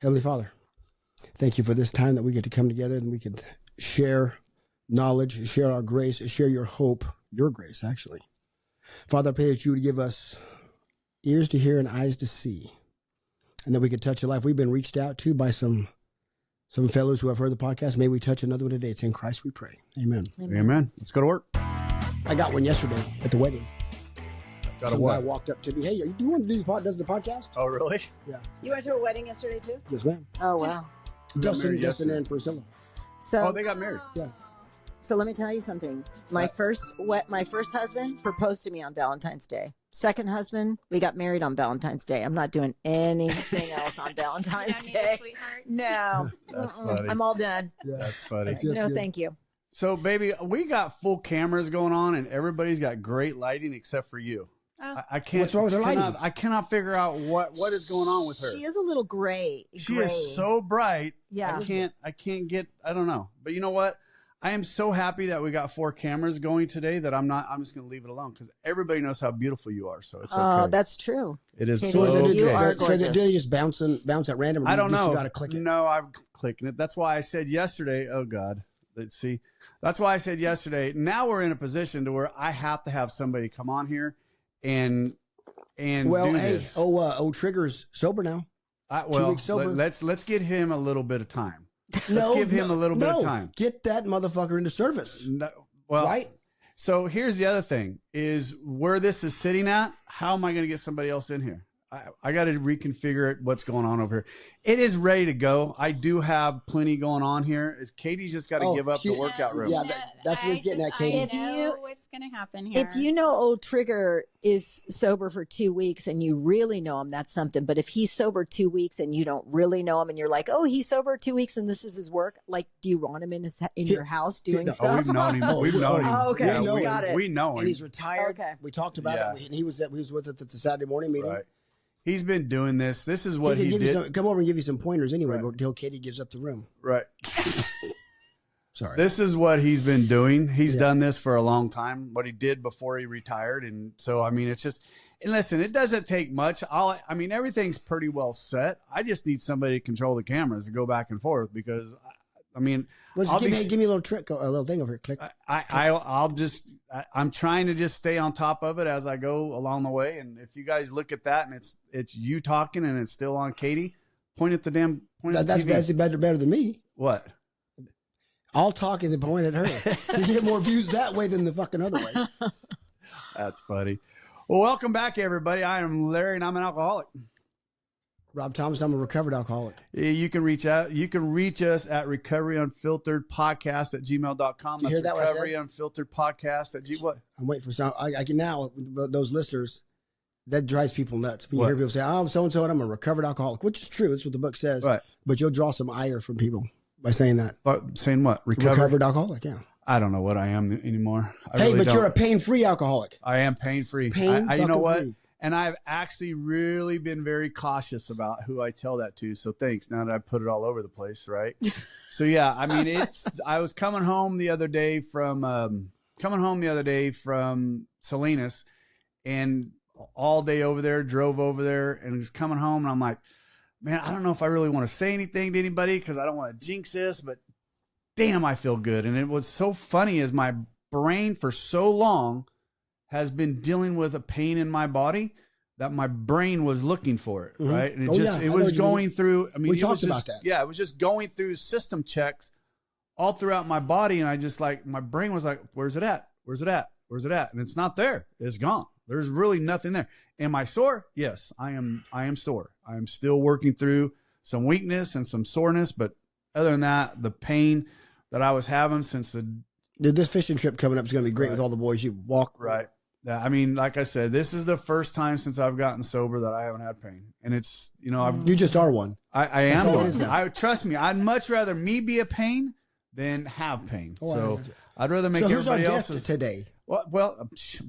Heavenly Father, thank you for this time that we get to come together and we can share knowledge, share our grace, share your hope, your grace, actually. Father, I pray that you would give us ears to hear and eyes to see, and that we could touch a life. We've been reached out to by some fellows who have heard the podcast. May we touch another one today. It's in Christ we pray. Amen. Amen. Let's go to work. I got one yesterday at the wedding. Some guy walked up to me. Hey, do you want to do the podcast? Oh, really? Yeah. You went to a wedding yesterday too? Yes, ma'am. Oh, wow. Dustin and Priscilla. So, they got married. Yeah. So let me tell you something. My first husband proposed to me on Valentine's Day. Second husband, we got married on Valentine's Day. I'm not doing anything else on Valentine's Day. Sweetheart. No. That's funny. I'm all done. Yeah. That's funny. No, thank you. So, baby, we got full cameras going on, and everybody's got great lighting except for you. Oh. I can't. What's wrong with her lighting? I cannot figure out what is going on with her. She is a little gray. She is so bright. Yeah. I can't get. I don't know. But you know what? I am so happy that we got 4 cameras going today that I'm just going to leave it alone because everybody knows how beautiful you are. So it's okay. Oh, that's true. It is. Katie, So okay. you are So gorgeous. do they just bounce at random? I don't know. You got to click it. No, I'm clicking it. That's why I said yesterday. Oh God, let's see. That's why I said yesterday. Now we're in a position to where I have to have somebody come on here and Well, do hey, this. Trigger's sober now. 2 weeks sober. Let's get him a little bit of time. No, give him a little bit of time. Get that motherfucker into service. No, well, right? So here's the other thing: is where this is sitting at. How am I going to get somebody else in here? I got to reconfigure it. What's going on over here? It is ready to go. I do have plenty going on here. Is Katie's just got to give up the workout room? Yeah, that's what he's getting at, Katie. If you- what's going to happen here? If you know old Trigger is sober for 2 weeks and you really know him, that's something. But if he's sober 2 weeks and you don't really know him and you're like, oh, he's sober 2 weeks and this is his work, like, do you want him in your house doing Oh, stuff? we've known him. We've known him. Oh, okay. Yeah, Got it. We know him. And he's retired. Okay. We talked about Yeah. it, and he was with us at the Saturday morning meeting. Right. He's been doing this. This is what he give did. you come over and give you some pointers anyway, Right. until Katie gives up the room. Right. Sorry. This is what he's been doing. He's done this for a long time, what he did before he retired. And so, I mean, it's just, and listen, it doesn't take much. I mean, everything's pretty well set. I just need somebody to control the cameras and go back and forth because, I mean, Well, just give me a little trick, a little thing over here. Click. I'm trying to just stay on top of it as I go along the way. And if you guys look at that and it's you talking and it's still on Katie, point at the damn point. That's better than me. What? I'll talk and then point at her. You get more views that way than the fucking other way. That's funny. Well, welcome back, everybody. I am Larry, and I'm an alcoholic. Rob Thomas, I'm a recovered alcoholic. You can reach out. You can reach us at recoveryunfilteredpodcast@gmail.com. You hear that what I said? recoveryunfilteredpodcast@gmail. What? I'm waiting for some. I can now, those listeners, that drives people nuts. When you What? hear people say, oh, I'm so-and-so and I'm a recovered alcoholic, which is true. That's what the book says. Right. But you'll draw some ire from people by saying that. Saying what? Recovered alcoholic, yeah. I don't know what I am anymore. Hey, but you're a pain-free alcoholic. I am pain-free. You know fucking what? free. And I've actually really been very cautious about who I tell that to. So thanks. Now that I put it all over the place, right? So yeah, I mean, I was coming home the other day from Salinas, and all day over there, drove over there, and was coming home, and I'm like, man, I don't know if I really want to say anything to anybody because I don't want to jinx this, but damn, I feel good. And it was so funny as my brain for so long has been dealing with a pain in my body that my brain was looking for it, Mhm. right? And Oh, yeah, I it know was what you going through, I mean, We it was talked about just, that. yeah, it was just going through system checks all throughout my body. And I just like, my brain was like, where's it at? Where's it at? Where's it at? And it's not there. It's gone. There's really nothing there. Am I sore? Yes, I am sore. I am still working through some weakness and some soreness, but other than that, the pain that I was having since This fishing trip coming up is going to be great with all the boys. You walk. right. Yeah, I mean, like I said, this is the first time since I've gotten sober that I haven't had pain, and it's You just are one. I am all it one. is now. I trust me. I'd much rather me be a pain than have pain. Oh, I So imagine. I'd rather make So who's our everybody guest else's. today? Well, she's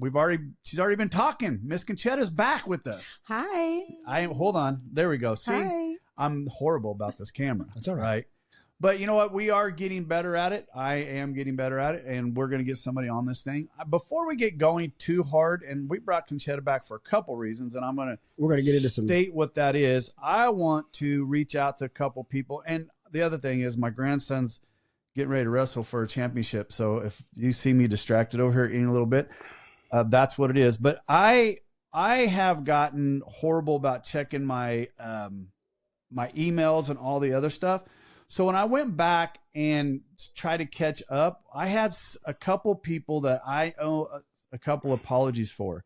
already been talking. Miss Concetta's back with us. Hi. Hold on. There we go. See, Hi. I'm horrible about this camera. That's all right. Right. But you know what? We are getting better at it. I am getting better at it, and we're going to get somebody on this thing. Before we get going too hard, and we brought Concetta back for a couple reasons, and we're going to get into some state what that is. I want to reach out to a couple people, and the other thing is my grandson's getting ready to wrestle for a championship. So if you see me distracted over here eating a little bit, that's what it is. But I have gotten horrible about checking my my emails and all the other stuff. So when I went back and tried to catch up, I had a couple people that I owe a couple apologies for.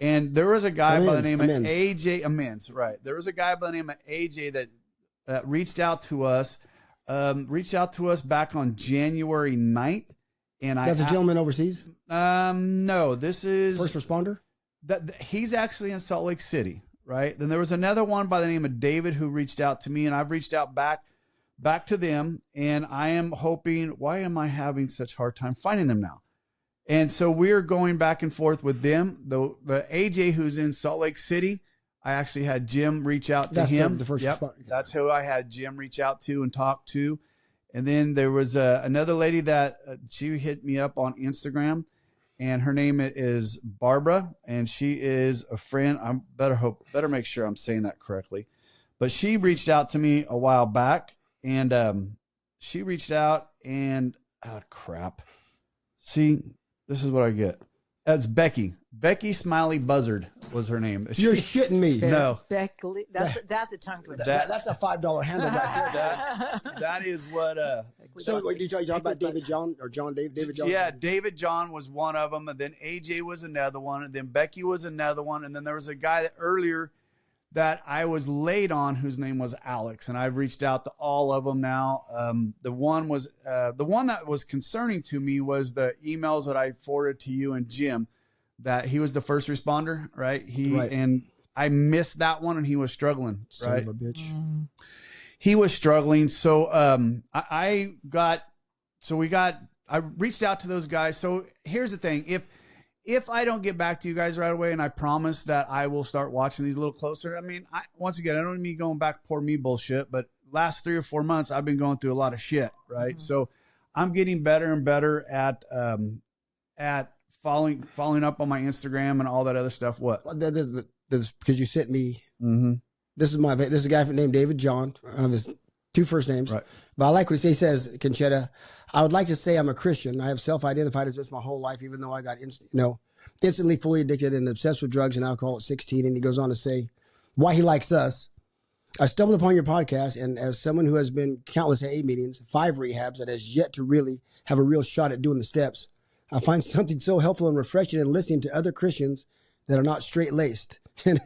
And there was a guy by the name of AJ Amends, right? There was a guy by the name of AJ that reached out to us back on January 9th. And that's a gentleman overseas? No, this is first responder. He's actually in Salt Lake City, right? Then there was another one by the name of David who reached out to me, and I've reached out back to them, and I am hoping, why am I having such a hard time finding them now? And so we're going back and forth with them. The AJ who's in Salt Lake City, I actually had Jim reach out to him. The first responder. That's who I had Jim reach out to and talk to. And then there was another lady that she hit me up on Instagram, and her name is Barbara, and she is a friend. I better make sure I'm saying that correctly. But she reached out to me a while back. And she reached out and, crap. See, this is what I get. That's Becky. Becky Smiley Buzzard was her name. You're shitting me. No. Becky, that's a tongue twister. That's a $5 handle right there. That is what. So what you talking about David John or John David John? Yeah, David John was one of them, and then AJ was another one, and then Becky was another one, and then there was a guy that earlier that I was late on, whose name was Alex, and I've reached out to all of them now. The one that was concerning to me was the emails that I forwarded to you and Jim, that he was the first responder, right? Right. And I missed that one, and he was struggling. Son right? of a bitch. He was struggling. So I reached out to those guys. So here's the thing: if I don't get back to you guys right away, and I promise that I will start watching these a little closer. I mean, once again, I don't mean going back poor me bullshit, but last 3 or 4 months, I've been going through a lot of shit, right? Mm-hmm. So I'm getting better and better at following up on my Instagram and all that other stuff. What? Because you sent me. Mm-hmm. This is a guy named David John. I have his 2 first names, right. But I like what he says. Concetta, I would like to say I'm a Christian. I have self-identified as this my whole life, even though I got instantly fully addicted and obsessed with drugs and alcohol at 16. And he goes on to say why he likes us. I stumbled upon your podcast, and as someone who has been countless AA meetings, 5 rehabs, that has yet to really have a real shot at doing the steps, I find something so helpful and refreshing in listening to other Christians that are not straight-laced and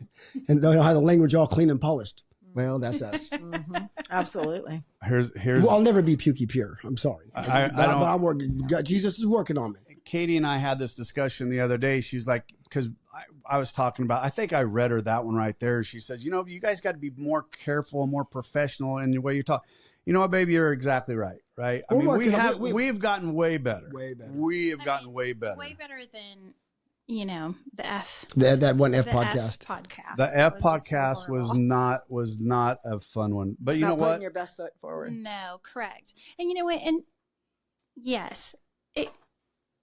don't have the language all clean and polished. Well, that's us. Mm-hmm. Absolutely. Here's. Well, I'll never be pukey pure. I'm sorry, but I'm working. Jesus is working on me. Katie and I had this discussion the other day. She was like, because I was talking about, I think I read her that one right there. She says, you guys got to be more careful and more professional in the way you talk. You know what, baby, you're exactly right. Right? I mean, we've gotten way better. Way better. We have gotten way better. Way better than. The F. That one F the podcast. The F podcast was not a fun one. But you know what? Putting your best foot forward. No, correct. And you know what? And yes,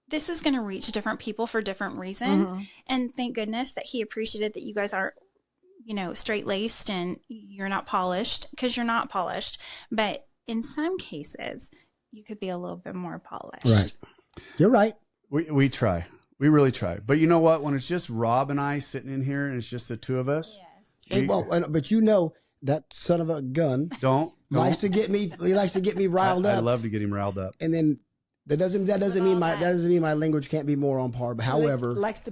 this is going to reach different people for different reasons. Mm-hmm. And thank goodness that he appreciated that you guys aren't, straight laced and you're not polished, because you're not polished. But in some cases, you could be a little bit more polished. Right. You're right. We try. We really try. But you know what? When it's just Rob and I sitting in here and it's just the 2 of us. Yes. But that son of a gun likes to get me riled up. I love to get him riled up. And then that doesn't mean my language can't be more on par. But however, he likes to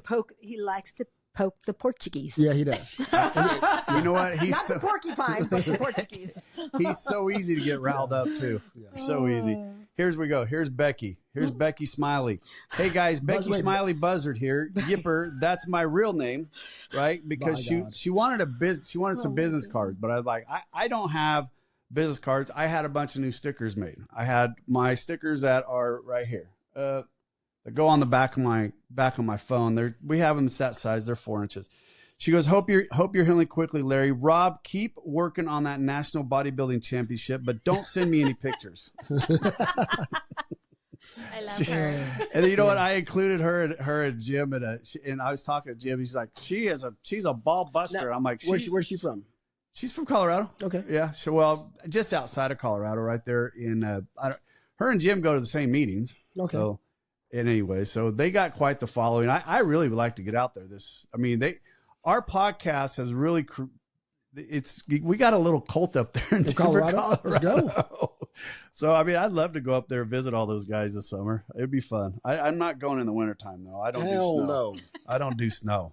poke the Portuguese. Yeah, he does. You know what? He's not the porcupine, but the Portuguese. He's so easy to get riled up too. Yeah. So easy. Here's we go. Here's Becky. Here's Becky Smiley. Hey guys, Becky Smiley Buzzard here. Yipper, that's my real name, right? Because she wanted some business cards, but I was like, I don't have business cards. I had a bunch of new stickers made. I had my stickers that are right here. That go on the back of my phone. We have them that size. They're 4 inches. She goes, hope you're healing quickly, Larry. Rob, keep working on that national bodybuilding championship, but don't send me any pictures. I love her. And then, you know what? I included her at Jim, and I was talking to Jim. He's like, she's a ball buster. Now, I'm like, where's she from? She's from Colorado. Okay. Yeah. So, well, just outside of Colorado, right there in. Her and Jim go to the same meetings. Okay. So, and anyway, so they got quite the following. I really would like to get out there. Our podcast has really. We got a little cult up there in Colorado. Let's go. So, I mean, I'd love to go up there and visit all those guys this summer. It'd be fun. I'm not going in the wintertime, though. I don't do snow. No. I don't do snow.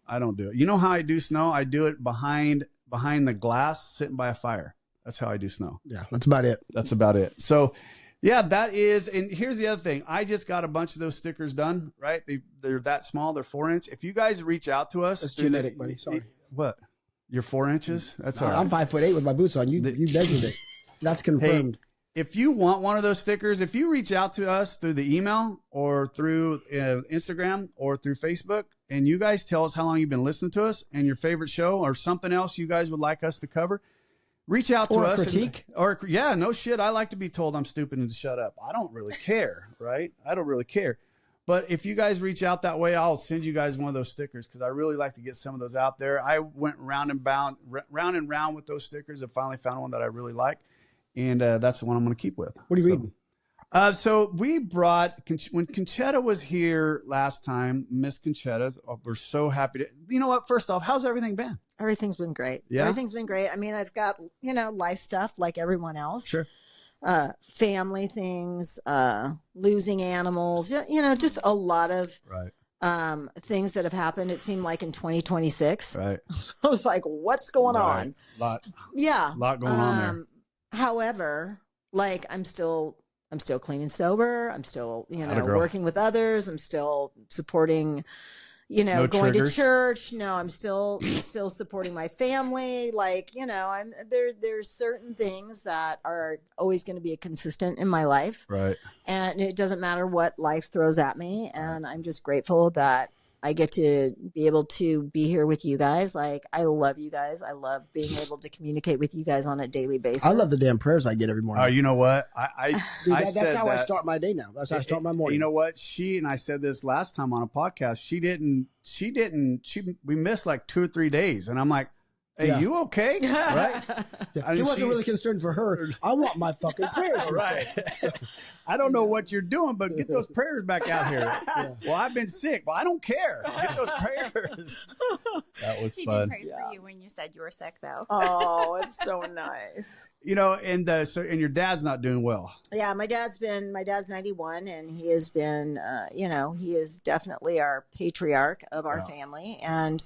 I don't do it. You know how I do snow? I do it behind the glass, sitting by a fire. That's how I do snow. Yeah, that's about it. That's about it. So, yeah, that is. And here's the other thing. I just got a bunch of those stickers done, right? They're that small. They're 4 inch. If you guys reach out to us. That's genetic, buddy. Sorry. What? You're 4 inches? That's all right. I'm 5'8" with my boots on. You measured it. That's confirmed. Hey, if you want one of those stickers, if you reach out to us through the email or through Instagram or through Facebook, and you guys tell us how long you've been listening to us and your favorite show or something else you guys would like us to cover, reach out to us. Critique. Yeah, no shit. I like to be told I'm stupid and to shut up. I don't really care, right? I don't really care. But if you guys reach out that way, I'll send you guys one of those stickers because I really like to get some of those out there. I went round and round with those stickers and finally found one that I really like. And that's the one I'm going to keep with. What are you reading? So we brought, when Concetta was here last time, Miss Concetta, we're so happy to, you know what, first off, how's everything been? Everything's been great. Yeah. Everything's been great. I mean, I've got, life stuff like everyone else. Sure. Family things, losing animals, just a lot of things that have happened. It seemed like in 2026. Right. I was like, what's going on? Lot going on there. However, like I'm still clean and sober. I'm still, Atta girl. working with others. I'm still supporting, No going triggers. to church. No, I'm still supporting my family. Like, there's certain things that are always going to be a consistent in my life. Right. And it doesn't matter what life throws at me. And I'm just grateful that I get to be able to be here with you guys. Like, I love you guys. I love being able to communicate with you guys on a daily basis. I love the damn prayers I get every morning. Oh, you know what? That's how I start my day now. That's how I start my morning. You know what? She, and I said this last time on a podcast, we missed like 2 or 3 days. And I'm like, hey, you okay? Right? Yeah. He wasn't really concerned for her. I want my fucking prayers. Right. I don't know what you're doing, but get those prayers back out here. Yeah. Well, I've been sick. Well, I don't care. Get those prayers. That was he fun. He did pray for you when you said you were sick, though. Oh, it's so nice. And your dad's not doing well. Yeah, my dad's 91, and he has been, he is definitely our patriarch of our family. And,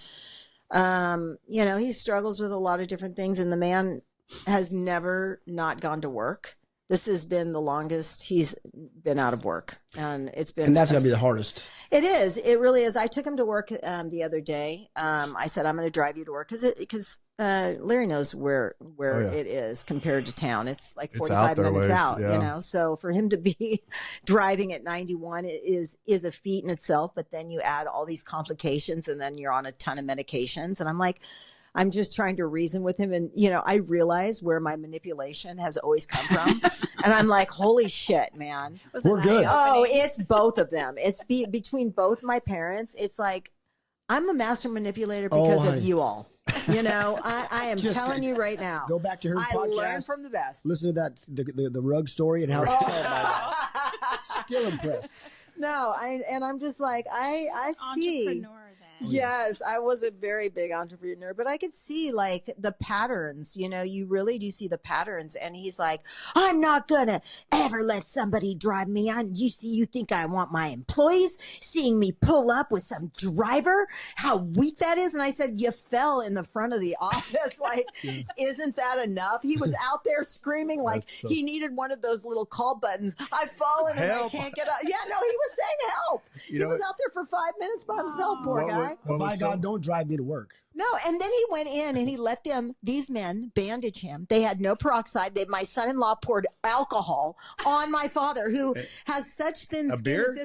he struggles with a lot of different things, and the man has never not gone to work. This has been the longest he's been out of work, and it's been. And that's gonna be the hardest. It is. It really is. I took him to work the other day. I said, I'm going to drive you to work because Larry knows where it is compared to town. It's like 45 minutes out, So for him to be driving at 91 is a feat in itself. But then you add all these complications, and then you're on a ton of medications. And I'm like, I'm just trying to reason with him. And, I realize where my manipulation has always come from. And I'm like, holy shit, man. We're good. Oh, it's both of them. It's between both my parents. It's like, I'm a master manipulator because of you all. I am telling you right now. Go back to her podcast. I learned from the best. Listen to that, the rug story and how still impressed. No, I'm just like, I see. Entrepreneur. Yes, I was a very big entrepreneur, but I could see like the patterns, you really do see the patterns. And he's like, I'm not going to ever let somebody drive me on. You think I want my employees seeing me pull up with some driver? How weak that is. And I said, you fell in the front of the office. Like, isn't that enough? He was out there screaming like he needed one of those little call buttons. I've fallen and I can't get up. Yeah, no, he was saying help. He was out there for 5 minutes by himself, poor guy. But by God, don't drive me to work. No, and then he went in and he let these men bandage him. They had no peroxide. My son-in-law poured alcohol on my father, who has such thin skin. Beer?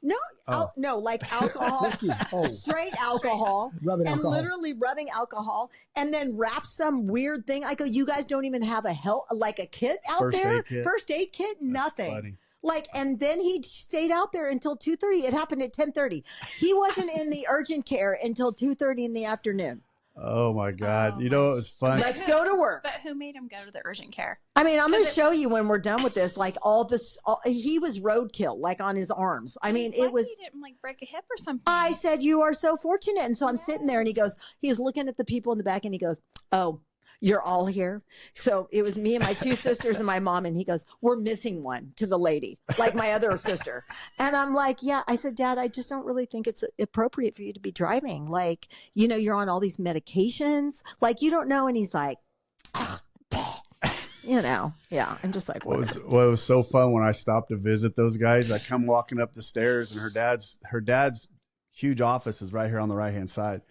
No, Oh. no, like alcohol, Whiskey. Oh. straight alcohol, Rubbing and alcohol. literally rubbing alcohol, and then wrap some weird thing. I go, you guys don't even have a kit out First there, aid kit? first aid kit, nothing. funny. Like, and then he stayed out there until 2:30. It happened at 10:30. He wasn't in the urgent care until 2:30 in the afternoon. Oh my God. Oh, You know, it was fun. Let's go to work. But who made him go to the urgent care? I mean, I'm going to show you when we're done with this. Like he was roadkill, like on his arms. I mean, He's it was. lucky he didn't like break a hip or something. I said, you are so fortunate. And so I'm sitting there and he's looking at the people in the back and he goes, oh, you're all here. So it was me and my two sisters and my mom. And he goes, we're missing one to the lady, like my other sister. And I'm like, yeah. I said, Dad, I just don't really think it's appropriate for you to be driving. Like, you know, you're on all these medications. Like, you don't know. And he's like, you know, yeah. I'm just like, What was so fun when I stopped to visit those guys, I come walking up the stairs and her dad's huge office is right here on the right hand side.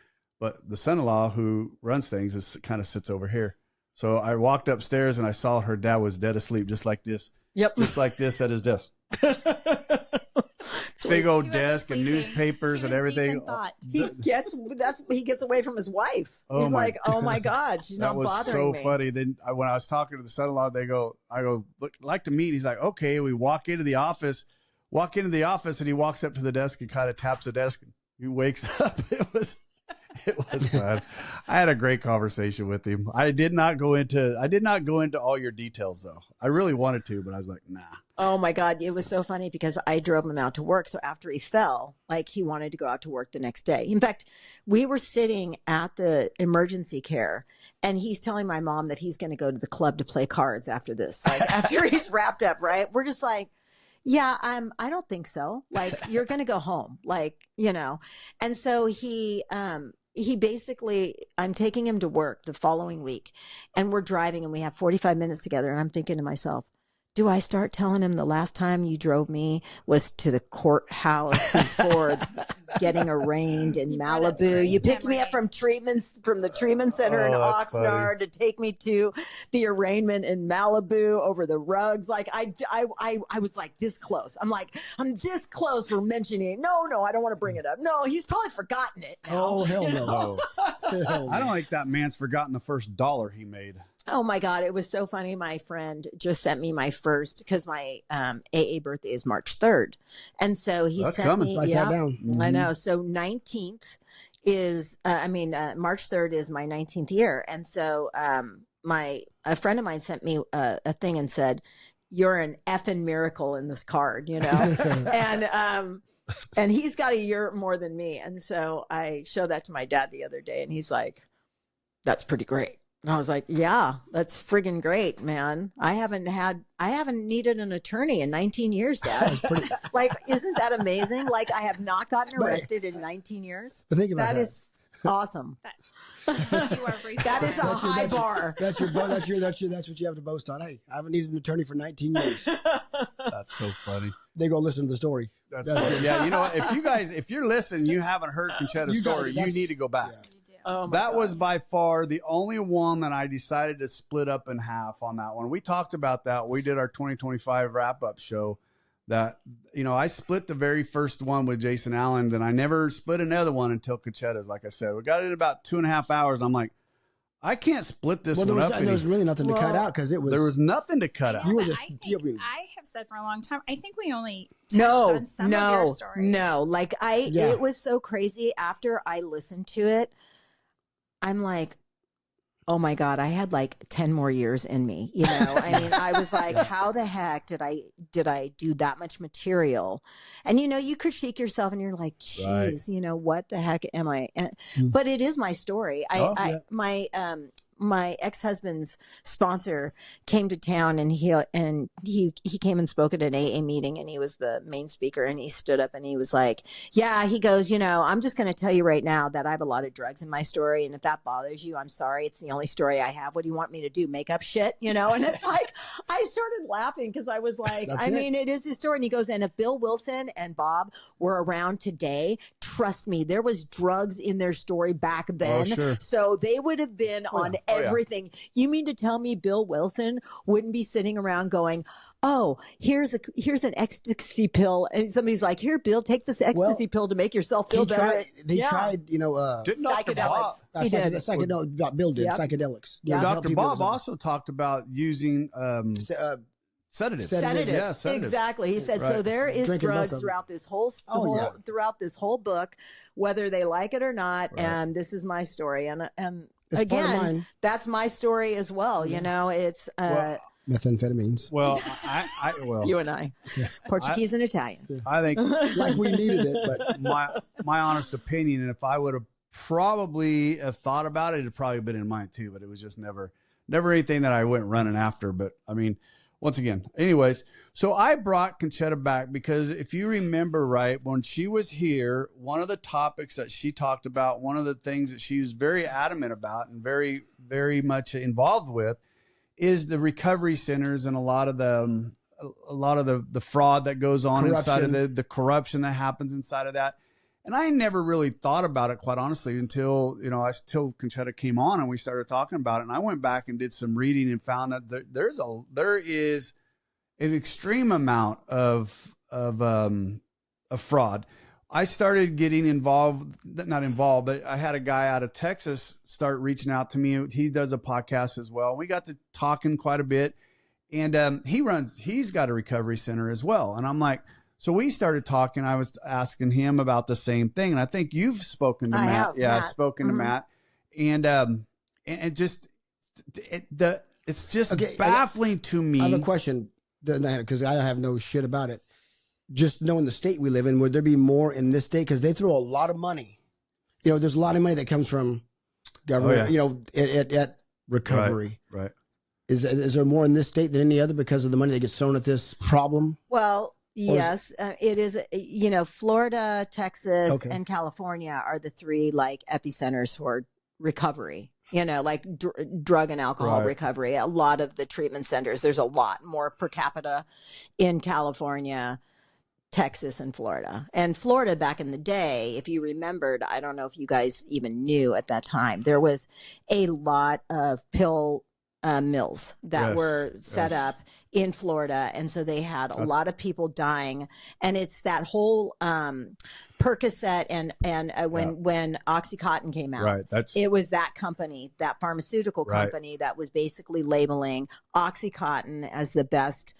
But the son-in-law who runs things kind of sits over here. So I walked upstairs and I saw her dad was dead asleep, just like this. Yep. Just like this at his desk. Big old desk and newspapers and everything. He gets away from his wife. Oh He's my like, oh my God, she's not That was bothering so me. funny. Then when I was talking to the son-in-law, I go, look, like to meet. He's like, okay. We walk into the office, and he walks up to the desk and kind of taps the desk. And he wakes up. It was fun. I had a great conversation with him. I did not go into all your details though. I really wanted to, but I was like, nah. Oh my God. It was so funny because I drove him out to work. So after he fell, like he wanted to go out to work the next day. In fact, we were sitting at the emergency care and he's telling my mom that he's going to go to the club to play cards after this, like after he's wrapped up. Right. We're just like, yeah, I don't think so. Like you're going to go home, like, you know. And so he basically, I'm taking him to work the following week and we're driving and we have 45 minutes together. And I'm thinking to myself, do I start telling him the last time you drove me was to the courthouse for getting arraigned in Malibu? You picked me up from the treatment center in that's Oxnard to take me to the arraignment in Malibu over the rugs. Like I was like this close. I'm this close for mentioning it. No, I don't want to bring it up. No, he's probably forgotten it now. Oh, hell no. Oh. Hell I don't no. think that man's forgotten the first dollar he made. Oh my God. It was so funny. My friend just sent me my first, because my AA birthday is March 3rd. And so he That's sent coming. me, Write that down. I know. So 19th is, March 3rd is my 19th year. And so a friend of mine sent me a thing and said, you're an effing miracle in this card, you know? And he's got a year more than me. And so I showed that to my dad the other day and he's like, that's pretty great. And I was like, yeah, that's friggin' great, man. I haven't needed an attorney in 19 years, Dad. Like, isn't that amazing? Like, I have not gotten arrested in 19 years. But think about That that. is awesome. You are That is a high bar. That's what you have to boast on. Hey, I haven't needed an attorney for 19 years. That's so funny. They go listen to the story. That's funny. Yeah, you know what? If you're listening, you haven't heard Concetta's You got story, it. you That's- need to go back. yeah. Oh my That God. was by far the only one that I decided to split up in half on that one. We talked about that. We did our 2025 wrap up show that, you know, I split the very first one with Jason Allen. Then I never split another one until Concetta's. Like I said, we got it in about 2.5 hours. I'm like, I can't split this Well, one up. there was really nothing to cut out because it was. There was nothing to cut out. You were But just- I think you- I have said for a long time, I think we only touched No, on some of your stories. no. Like Yeah. it was so crazy. After I listened to it, I'm like, oh my God, I had like 10 more years in me. You know, I mean, I was like, how the heck did I do that much material? And, you know, you critique yourself and you're like, geez, Right. you know, what the heck am I? But it is my story. My ex-husband's sponsor came to town and he came and spoke at an AA meeting and he was the main speaker and he stood up and he was like, yeah, he goes, you know, I'm just going to tell you right now that I have a lot of drugs in my story. And if that bothers you, I'm sorry. It's the only story I have. What do you want me to do? Make up shit, you know? And it's like, I started laughing because I was like, That's I it. mean, it is his story. And he goes, and if Bill Wilson and Bob were around today, trust me, there was drugs in their story back then. sure. So they would have been on Oh, yeah. everything. You mean to tell me Bill Wilson wouldn't be sitting around going, oh, here's an ecstasy pill. And somebody's like, here, Bill, take this ecstasy pill to make yourself feel better. They tried, Didn't Dr. Bob, He did. Bill did, Yep. psychedelics. Yeah. Dr. Bob also talked about using sedatives. Sedatives. Yeah, sedatives. Exactly. He said, Right. so there is Drinking drugs milk. throughout this whole, Yeah. throughout this whole book, whether they like it or not. Right. And this is my story. And It's part of again, mine. that's my story as well. Yeah. You know, it's Methamphetamines. Well, well, you and I, Portuguese and Italian. I think Like we needed it, but my honest opinion, and if I would have probably have thought about it, it'd probably been in mine too, but it was just never anything that I went running after. But I mean, once again, anyways, so I brought Concetta back because if you remember right, when she was here, one of the topics that she talked about, one of the things that she was very adamant about and very, very much involved with is the recovery centers and a lot of the fraud that goes on inside of the corruption that happens inside of that. And I never really thought about it, quite honestly, until Concetta came on and we started talking about it. And I went back and did some reading and found that there is an extreme amount of fraud. I started getting not involved, but I had a guy out of Texas start reaching out to me. He does a podcast as well. We got to talking quite a bit, and he's got a recovery center as well. And I'm like, so we started talking. I was asking him about the same thing, and I think you've spoken to I Matt. have, Yeah, I've Matt. spoken to Matt, and it's just Okay, baffling to me. I have a question because I have no shit about it. Just knowing the state we live in, would there be more in this state? Because they throw a lot of money. You know, there's a lot of money that comes from government. Oh, yeah. You know, at recovery. Right. Is there more in this state than any other because of the money that gets thrown at this problem? Well, yes, it is. You know, Florida, Texas, Okay. and California are the three like epicenters for recovery. You know, like drug and alcohol Right. recovery. A lot of the treatment centers. There's a lot more per capita in California, Texas, and Florida. And Florida back in the day, if you remembered, I don't know if you guys even knew at that time, there was a lot of pill mills that Yes, were set yes. up in Florida. And so they had a lot of people dying. And it's that whole Percocet and when Oxycontin came out. Right. It was that company, that pharmaceutical Right. company that was basically labeling Oxycontin as the best,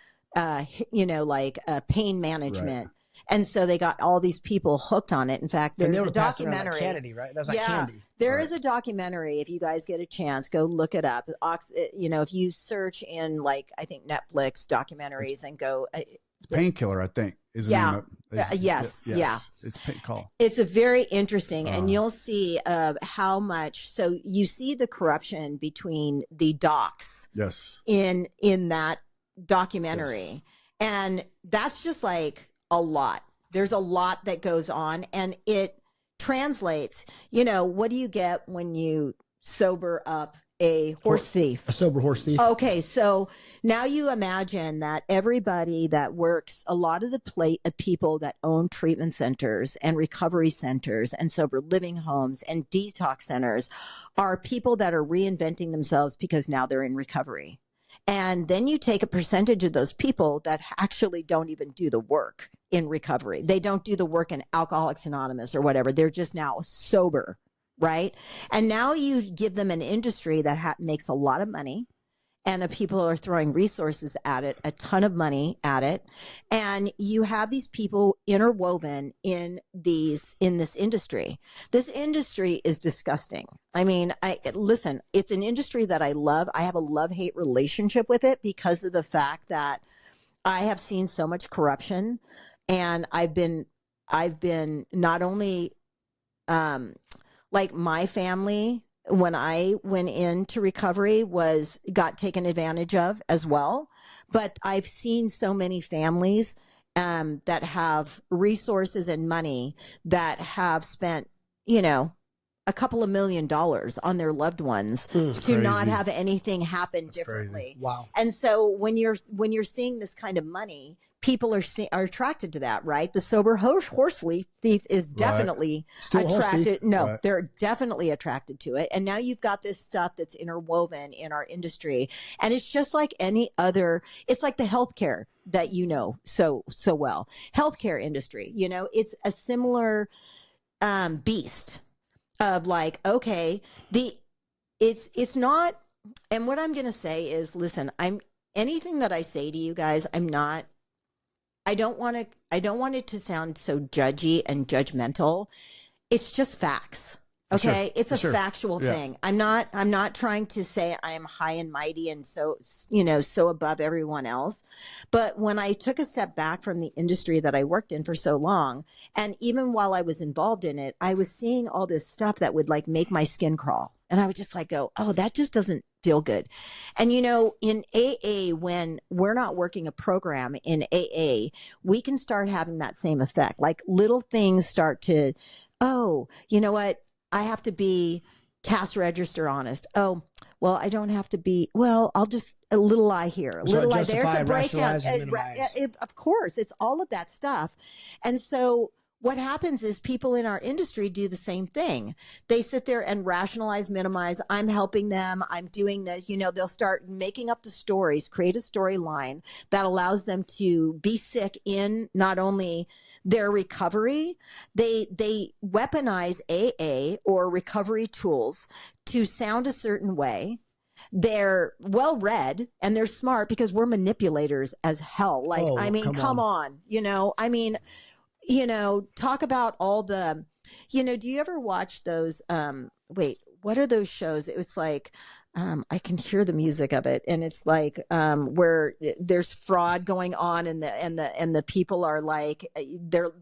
pain management. Right. And so they got all these people hooked on it. In fact, And there's they a were passing around documentary. like candy, right? That was like Yeah. candy. There Right. is a documentary. If you guys get a chance, go look it up. If you search in I think Netflix documentaries and go, It's Painkiller, I think. Is the Yeah. name of it. Yes. Yeah. It's call. it's a very interesting, and Uh. you'll see how much. So you see the corruption between the docs Yes. in that documentary, and that's just like a lot. There's a lot that goes on, and it translates. You know, what do you get when you sober up a horse thief? A sober horse thief. Okay, so now you imagine that everybody that works, a lot of the people that own treatment centers and recovery centers and sober living homes and detox centers are people that are reinventing themselves because now they're in recovery. And then you take a percentage of those people that actually don't even do the work in recovery. They don't do the work in Alcoholics Anonymous or whatever. They're just now sober. Right. And now you give them an industry that makes a lot of money, and people are throwing resources at it, a ton of money at it. And you have these people interwoven in this industry. This industry is disgusting. I mean, listen, it's an industry that I love. I have a love-hate relationship with it because of the fact that I have seen so much corruption, and I've been not only, like my family, when I went into recovery, got taken advantage of as well. But I've seen so many families that have resources and money that have spent, a a couple of $1 million on their loved ones to not crazy. have anything happen differently. crazy. Wow. And so when you're seeing this kind of money, people are attracted to that, right? The sober horse thief is definitely Still a horse thief. attracted. No, Right. they're definitely attracted to it. And now you've got this stuff that's interwoven in our industry, and it's just like any other. It's like the healthcare that you know so well. Healthcare industry, it's a similar beast of like, okay, it's not. And what I'm going to say is, listen, anything that I say to you guys, I don't want it to sound so judgy and judgmental. It's just facts. Okay. Sure. It's a Sure. factual Yeah. thing. I'm not trying to say I am high and mighty and so above everyone else. But when I took a step back from the industry that I worked in for so long, and even while I was involved in it, I was seeing all this stuff that would like make my skin crawl. And I would just like go, oh, that just doesn't feel good. And in AA, when we're not working a program in AA, we can start having that same effect. Like little things start to, oh, you know what? I have to be cash register honest. Oh, well, I don't have to be, well, I'll just a little lie here, a So little lie. There's justify, a breakdown. rationalize, and minimize. Of course, it's all of that stuff. And so what happens is people in our industry do the same thing. They sit there and rationalize, minimize. I'm helping them. I'm doing this. They'll start making up the stories, create a storyline that allows them to be sick in not only their recovery, they weaponize AA or recovery tools to sound a certain way. They're well read and they're smart because we're manipulators as hell. Like, Oh, I mean, come on, talk about all the, do you ever watch those, what are those shows? It was like, I can hear the music of it. And it's like, where there's fraud going on and the people are like,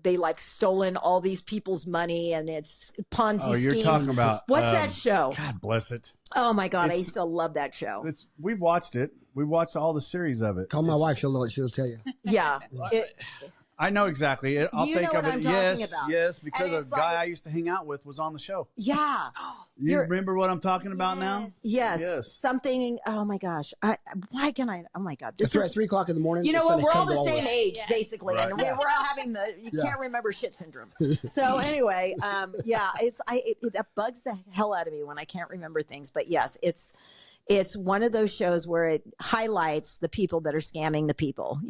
they like stolen all these people's money and it's Ponzi Oh, you're schemes. talking about What's that show? God bless it. Oh my God. I It's- used to love that show. We've watched it. We watched all the series of it. Call my wife. She'll tell you. Yeah. I know exactly. I'll You think know of what it. I'm talking Yes, about. yes, because And a it's guy like- I used to hang out with was on the show. Yeah. You You're- remember what I'm talking about now? Yes. Yes. Something. Oh my gosh. Why can I? Oh my God. It's right at 3 o'clock in the morning. You know it's what? when they We're come all to the same us. age, Yes. basically, Right. and we're all having you Yeah. can't remember shit syndrome. So anyway, that bugs the hell out of me when I can't remember things. But yes, it's one of those shows where it highlights the people that are scamming the people,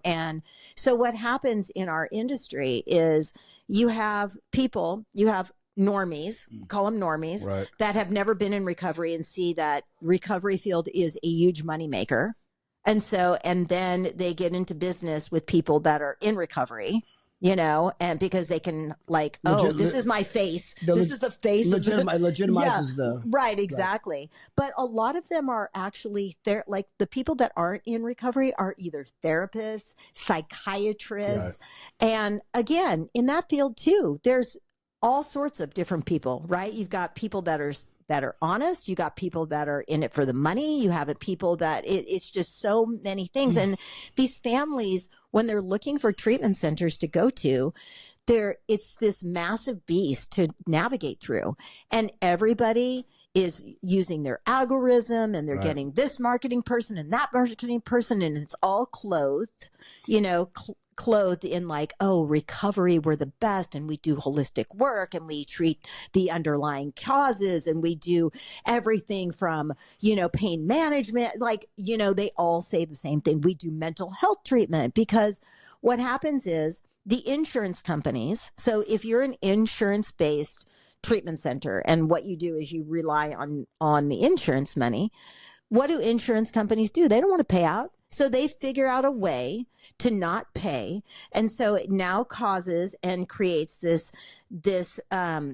And so what happens in our industry is you have normies, call them normies, Right. that have never been in recovery and see that recovery field is a huge moneymaker. And then they get into business with people that are in recovery, and because they can like, this is my face. This is the face of the Legitimizes the. Right, exactly. But a lot of them are actually like the people that aren't in recovery are either therapists, psychiatrists. And again, in that field too, there's all sorts of different people, right? You've got people that are honest. You got people that are in it for the money. You have people that it's just so many things. And these families, when they're looking for treatment centers to go to, it's this massive beast to navigate through. And everybody is using their algorithm and they're getting this marketing person and that marketing person. And it's all clothed, clothed in like, recovery, we're the best and we do holistic work and we treat the underlying causes and we do everything from, pain management. Like, they all say the same thing. We do mental health treatment because what happens is the insurance companies. So if you're an insurance-based treatment center and what you do is you rely on the insurance money, what do insurance companies do? They don't want to pay out. So they figure out a way to not pay. And so it now causes and creates this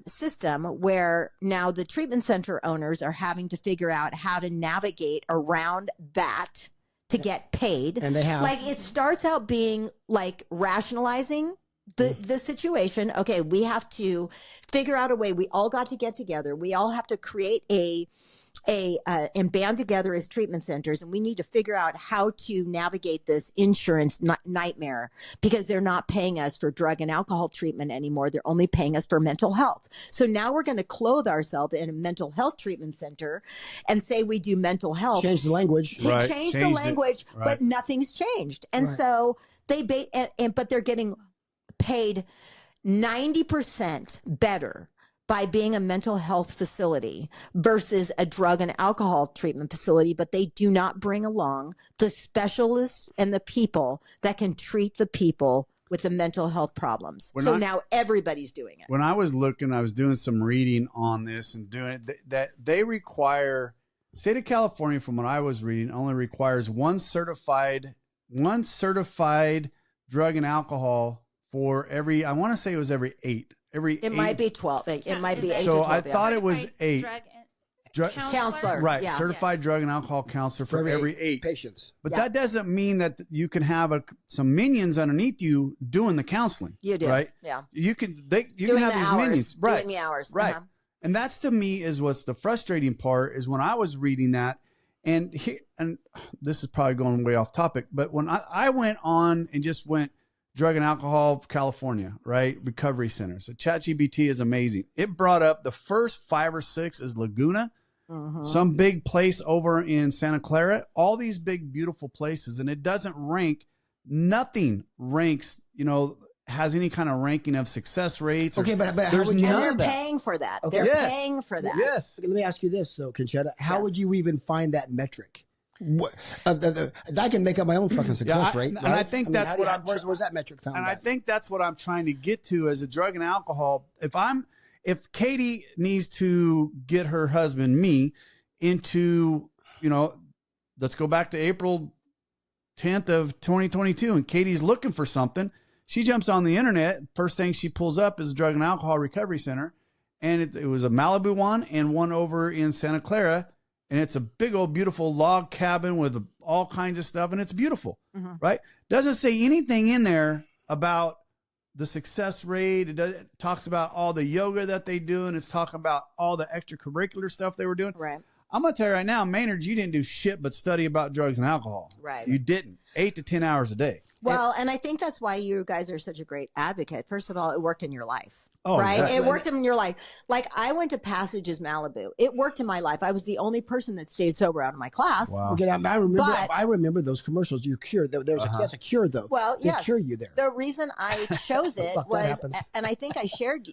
system where now the treatment center owners are having to figure out how to navigate around that to get paid. And they have. Like it starts out being like rationalizing the situation. Okay, we have to figure out a way. We all got to get together. We all have to create and band together as treatment centers, and we need to figure out how to navigate this insurance nightmare, because they're not paying us for drug and alcohol treatment anymore. They're only paying us for mental health. So now we're going to clothe ourselves in a mental health treatment center and say we do mental health. Change the language. Change the language, but nothing's changed. And so but they're getting paid 90% better by being a mental health facility versus a drug and alcohol treatment facility, but they do not bring along the specialists and the people that can treat the people with the mental health problems. Now everybody's doing it. When I was looking, I was doing some reading on this and doing it, that they require, state of California, from what I was reading, only requires one certified drug and alcohol for every, I want to say it was every 8. It might be 12. It might be 8 to 12. So I thought it was 8. Counselor. Right. Yeah. Certified drug and alcohol counselor for every 8 patients. But that doesn't mean that you can have some minions underneath you doing the counseling. You do. Right. Yeah. You can have these minions. Right. Doing the hours. Right. And that's, to me, is what's the frustrating part, is when I was reading that, and this is probably going way off topic, but when I went on and just went drug and alcohol California, right? Recovery centers. So ChatGPT is amazing. It brought up the first 5 or 6 is Laguna, some big place over in Santa Clara, all these big, beautiful places. And it doesn't rank. Nothing ranks, has any kind of ranking of success rates. Okay, but how there's would you And they're that? paying for that. Okay. They're paying for that. Yes. Okay, let me ask you this, though, Concetta. How would you even find that metric? I can make up my own fucking success rate. And I think that's what I'm. Where's that metric found? And I think that's what I'm trying to get to as a drug and alcohol. If Katie needs to get her husband, me, into, let's go back to April 10th of 2022, and Katie's looking for something. She jumps on the internet. First thing she pulls up is a drug and alcohol recovery center. And it was a Malibu one and one over in Santa Clara. And it's a big old beautiful log cabin with all kinds of stuff. And it's beautiful, right? Doesn't say anything in there about the success rate. It talks about all the yoga that they do. And it's talking about all the extracurricular stuff they were doing. Right. I'm going to tell you right now, Maynard, you didn't do shit but study about drugs and alcohol. Right. You didn't. 8 to 10 hours a day. Well, and I think that's why you guys are such a great advocate. First of all, it worked in your life. Oh, right? yes. It worked in your life. Like, I went to Passages Malibu. It worked in my life. I was the only person that stayed sober out of my class. Wow. Okay, I remember those commercials. You're cured. That's a cure, though. Well, they yes. cure you there. The reason I chose it was, and I think I shared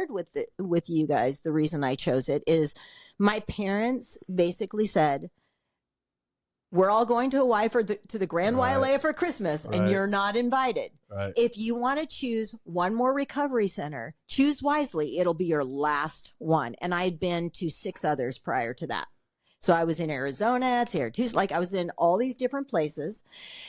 with you guys, the reason I chose it is my parents basically said, we're all going to Hawaii to the Grand Wailea for Christmas, and you're not invited. Right. If you want to choose one more recovery center, choose wisely. It'll be your last one. And I had been to 6 others prior to that. So I was in Arizona, Syracuse, I was in all these different places.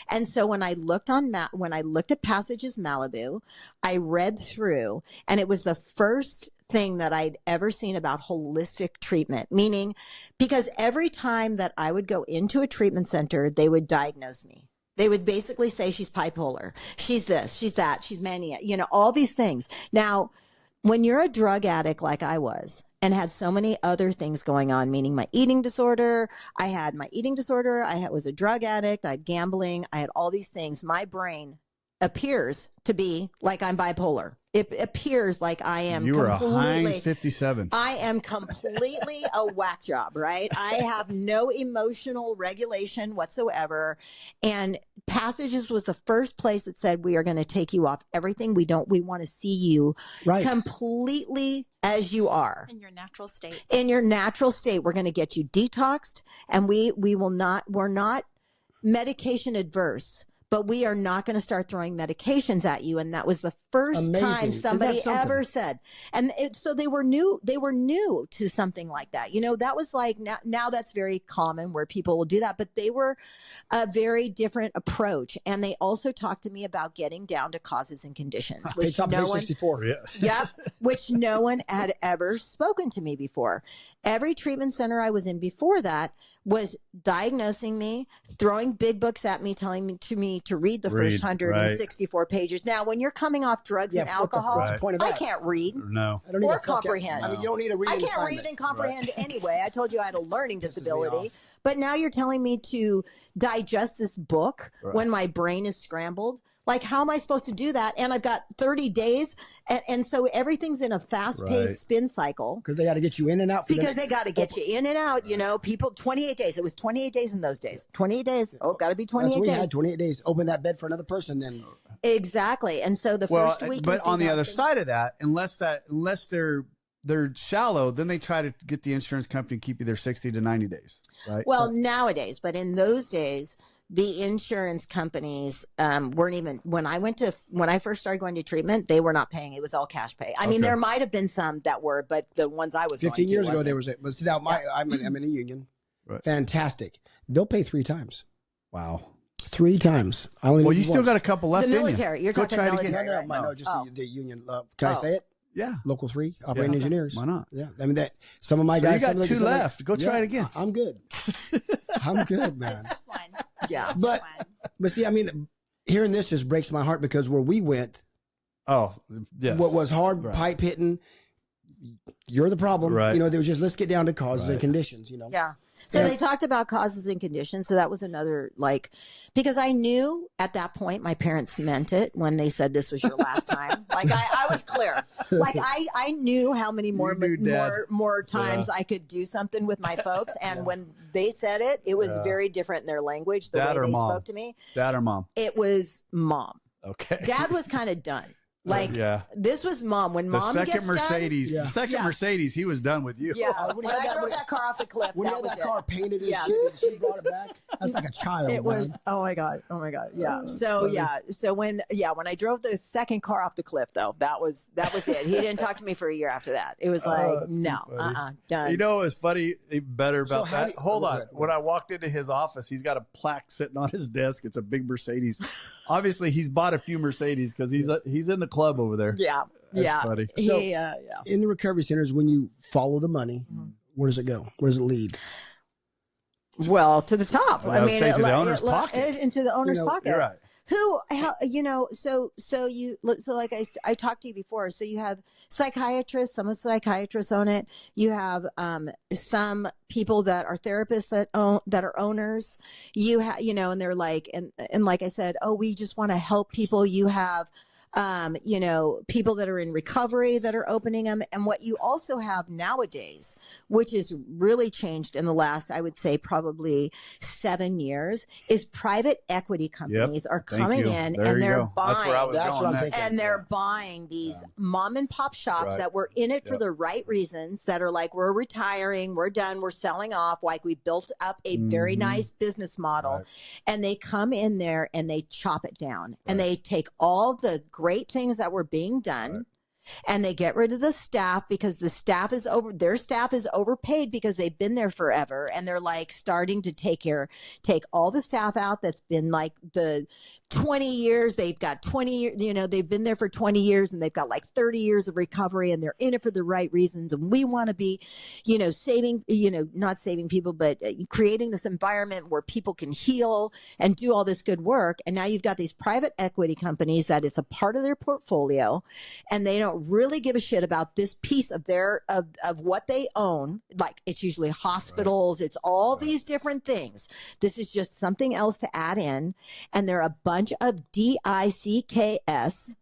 And so when I looked at Passages Malibu, I read through, and it was the first thing that I'd ever seen about holistic treatment, meaning because every time that I would go into a treatment center, they would diagnose me. They would basically say she's bipolar, she's this, she's that, she's mania, all these things. Now, when you're a drug addict like I was, and had so many other things going on, meaning my eating disorder. I was a drug addict. I had gambling. I had all these things. My brain appears to be like I'm bipolar. It appears like I am. You were a Heinz 57. I am completely a whack job, right? I have no emotional regulation whatsoever. And Passages was the first place that said, we are going to take you off everything. We want to see you completely as you are. In your natural state. In your natural state. We're going to get you detoxed, and we're not medication adverse. But we are not going to start throwing medications at you. And that was the first time somebody ever said. And so they were new to something like that. That was like, now that's very common where people will do that. But they were a very different approach. And they also talked to me about getting down to causes and conditions, which no one, 64. which no one had ever spoken to me before. Every treatment center I was in before that was diagnosing me, throwing big books at me, telling me to read the first 164 pages. Now, when you're coming off drugs and alcohol, what's the point of that? I can't read No. I don't or even fuck that. comprehend. I mean, you don't need a reading I can't assignment. read and comprehend anyway. I told you I had a learning Pisses me disability. off. But now you're telling me to digest this book when my brain is scrambled. Like, how am I supposed to do that? And I've got 30 days. And so everything's in a fast-paced spin cycle. Because they got to get you in and out. Because they got to get you in and out. You know, people, 28 days. It was 28 days in those days. 28 days. Oh, got to be 28 we days. had 28 days. Open that bed for another person then. Exactly. And so the first week. But on the other side of that, unless they're shallow, then they try to get the insurance company to keep you there 60 to 90 days, right? Well, nowadays, but in those days, the insurance companies weren't even, when I first started going to treatment, they were not paying. It was all cash pay. I mean, there might have been some that were, but the ones I was 15 years ago, wasn't. there was it. But see, now I'm in a union. Right. Fantastic. They'll pay 3 times. Wow. 3 times. I only Well, need you still once. got a couple left The in you. military. You're Go talking try it military. again. No, just the union. Can I say it? Yeah. Local 3, operating engineers. Why not? Yeah. I mean, that some of my So guys. you got some of 2 some of- left. Go try it again. I'm good. I'm good, man. Just one. Yeah. Just But- one. But see, I mean, hearing this just breaks my heart because where we went, Oh, yes. what was hard Right. pipe hitting, you're the problem. Right. You know, they was just, let's get down to causes and conditions, you know. Yeah. So Yeah. they talked about causes and conditions. So that was another, like, because I knew at that point my parents meant it when they said this was your last time. Like I was clear. Like I knew how many more You knew, Dad. more times I could do something with my folks. And when they said it, it was very different in their language, the Dad way or they mom? spoke to me. Dad or mom? It was mom. Okay. Dad was kind of done. Like this was mom. When The mom second gets Mercedes, Yeah. the second Yeah. Mercedes, he was done with you. done, when when you I had that- drove when- that car off the cliff, When you that had was that it. car painted and Yeah. shit, and she brought it back. That's like a child. It was, man. oh my god, yeah. So funny. so when I drove the second car off the cliff, though, that was it. He didn't talk to me for a year after that. It was like, that's too no, funny. done. You know what's funny, better about So how that? do you- Hold go on. ahead. When I walked into his office, he's got a plaque sitting on his desk. It's a big Mercedes. Obviously, he's bought a few Mercedes because he's in the club over there. Yeah, That's yeah. funny. So- yeah. In the recovery centers, when you follow the money, where does it go? Where does it lead? Well, to the top. I would say to the owner's pocket. Into the owner's You know, pocket. You're right. So like I talked to you before. So you have psychiatrists. Some of the psychiatrists own it. You have some people that are therapists that are owners. You have and they're like and like I said, oh, we just want to help people. You have people that are in recovery that are opening them. And what you also have nowadays, which has really changed in the last, I would say probably 7 years, is private equity companies are Thank coming you. in There and you they're go. buying. That's where I was That's going what I'm next. thinking. And they're buying these mom and pop shops Right. that were in it for Yep. the right reasons, that are like, we're retiring, we're done, we're selling off. Like we built up a very nice business model. Right. And they come in there and they chop it down and they take all the great things that were being done. And they get rid of the staff because their staff is overpaid because they've been there forever. And they're like starting to take all the staff out that's been like the 20 years. They've got 20 years, they've been there for 20 years and they've got like 30 years of recovery and they're in it for the right reasons. And we want to be, saving, not saving people, but creating this environment where people can heal and do all this good work. And now you've got these private equity companies that it's a part of their portfolio and they don't really give a shit about this piece of their of what they own. Like it's usually hospitals, it's all these different things. This is just something else to add in, and they're a bunch of DICKS.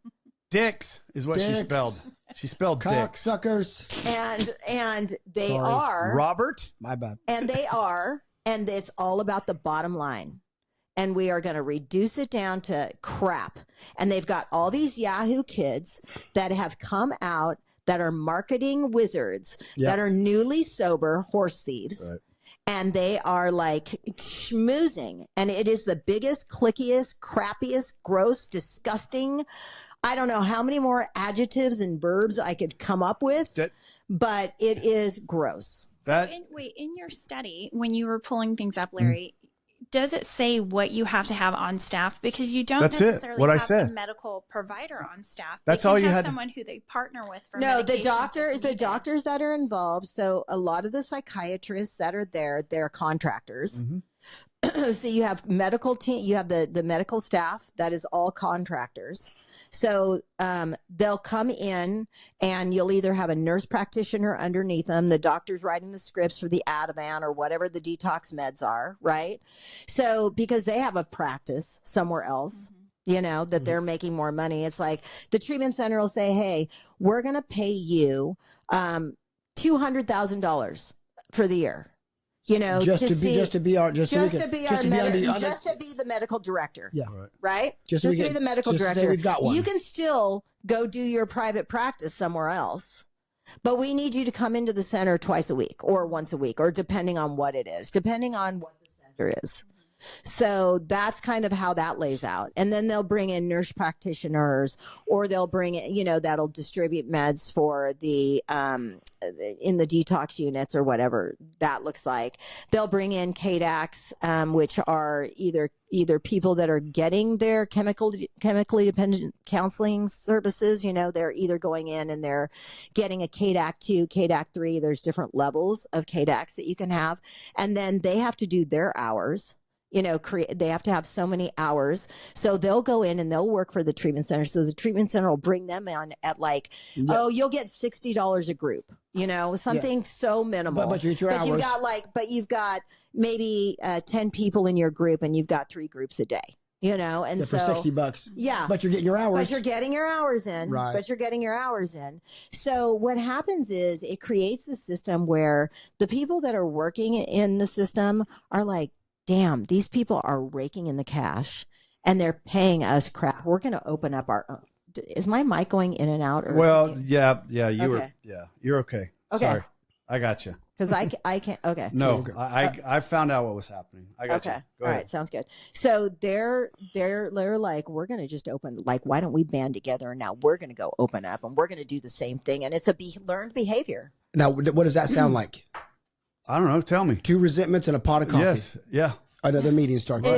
Dicks is what she Dicks. spelled. She spelled dicks. Cocksuckers. And they Sorry. are Robert? My bad. and it's all about the bottom line. And we are going to reduce it down to crap. And they've got all these Yahoo kids that have come out that are marketing wizards, that are newly sober horse thieves. Right. And they are like schmoozing. And it is the biggest, clickiest, crappiest, gross, disgusting. I don't know how many more adjectives and verbs I could come up with, but it is gross. So in your study, when you were pulling things up, Larry, does it say what you have to have on staff? Because you don't That's it. necessarily What I have said. a medical provider on staff. That's they can all you have had to- someone who they partner with for No, the medications doctor, if the needed. doctors that are involved. So a lot of the psychiatrists that are there, they're contractors. Mm-hmm. So you have medical team, you have the medical staff that is all contractors. So they'll come in and you'll either have a nurse practitioner underneath them. The doctor's writing the scripts for the Ativan or whatever the detox meds are, right? So because they have a practice somewhere else, you know, that they're making more money. It's like the treatment center will say, hey, we're going to pay you $200,000 for the year. You know, just to be the medical director. Yeah. Right? Just Just to to be the medical just to say director. we've got one. You can still go do your private practice somewhere else, but we need you to come into the center twice a week or once a week, or depending on what it is, depending on what the center is. So that's kind of how that lays out. And then they'll bring in nurse practitioners, or they'll bring in, you know, that'll distribute meds for the, in the detox units or whatever that looks like. They'll bring in KDACs, which are either people that are getting their chemically dependent counseling services. You know, they're either going in and they're getting a KDAC 2, KDAC 3. There's different levels of KDACs that you can have. And then they have to do their hours. You know, they have to have so many hours. So they'll go in and they'll work for the treatment center. So the treatment center will bring them on at like, oh, you'll get $60 a group, you know, something so minimal. But you get your hours. You've got maybe 10 people in your group and you've got 3 groups a day, you know, and for $60. Yeah. But you're getting your hours. But you're getting your hours in. Right. But you're getting your hours in. So what happens is it creates a system where the people that are working in the system are like, damn, these people are raking in the cash and they're paying us crap. We're going to open up our own. Is my mic going in and out? Or Well, yeah, you're okay. Okay. Sorry. I got you. Because I can't. Okay. No, I found out what was happening. I got you. Okay. Go All ahead. right. Sounds good. So they're like, we're going to just open, like, why don't we band together and now we're going to go open up and we're going to do the same thing. And it's a learned behavior. Now, what does that sound like? I don't know. Tell me. 2 resentments and a pot of coffee. Yes. Yeah. Another meeting starts.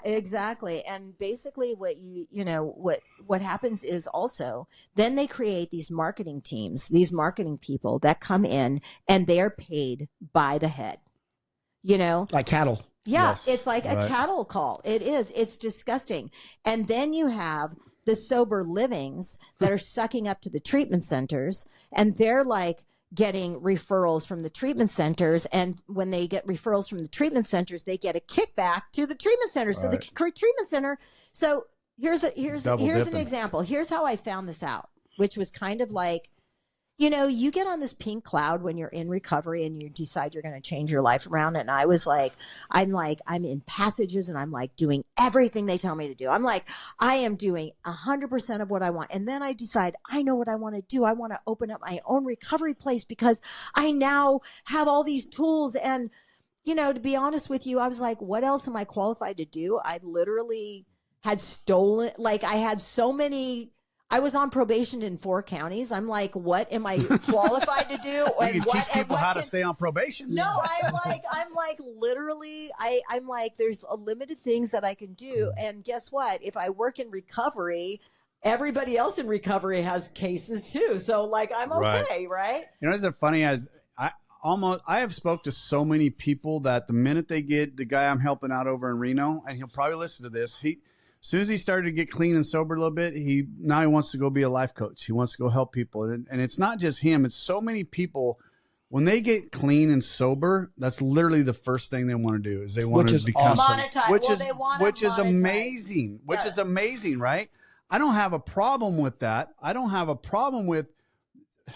Exactly. And basically what happens is also then they create these marketing teams, these marketing people that come in and they're paid by the head, you know, Like cattle. yeah, Yes, it's like a right. cattle call. It is. It's disgusting. And then you have the sober livings that are sucking up to the treatment centers and they're like, getting referrals from the treatment centers, and when they get referrals from the treatment centers, they get a kickback to the treatment center. So the treatment center. So here's Double an dipping. example. Here's how I found this out, which was kind of like, you know, you get on this pink cloud when you're in recovery and you decide you're going to change your life around. And I was like, I'm in passages and I'm like doing everything they tell me to do. I'm like, I am doing 100% of what I want. And then I decide I know what I want to do. I want to open up my own recovery place because I now have all these tools. And, you know, to be honest with you, I was like, what else am I qualified to do? I literally had stolen, like I had so many. I was on probation in 4 counties. I'm like, what am I qualified to do? You can what, teach people what how to stay on probation. No, I'm like, literally, I'm like, there's limited things that I can do. And guess what? If I work in recovery, everybody else in recovery has cases too. So like, I'm okay, right? You know, isn't it funny? I have spoke to so many people that the minute they get the guy I'm helping out over in Reno, and he'll probably listen to this. As soon as he started to get clean and sober a little bit, now he wants to go be a life coach. He wants to go help people. And it's not just him. It's so many people. When they get clean and sober, that's literally the first thing they want to do is they want to become awesome. Monetize. which is monetize. amazing. Which is amazing, right? I don't have a problem with that. I don't have a problem with.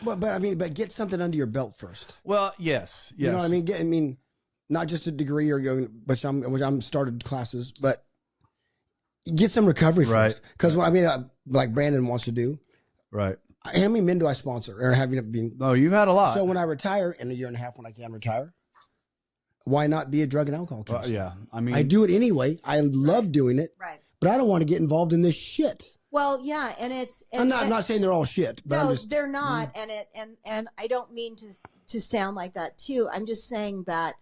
But I mean, get something under your belt first. Well, yes. You know what I mean? Not just a degree which I'm started classes, but get some recovery first. Because like Brandon wants to do. Right. How many men do I sponsor or have you been? No, you've had a lot. So when I retire in a year and a half, when I can retire, why not be a drug and alcohol counselor? Yeah. I mean, I do it anyway. I love doing it. Right. But I don't want to get involved in this shit. Well, yeah. And I'm not saying they're all shit, but no, I'm just, they're not. And I don't mean to sound like that too. I'm just saying that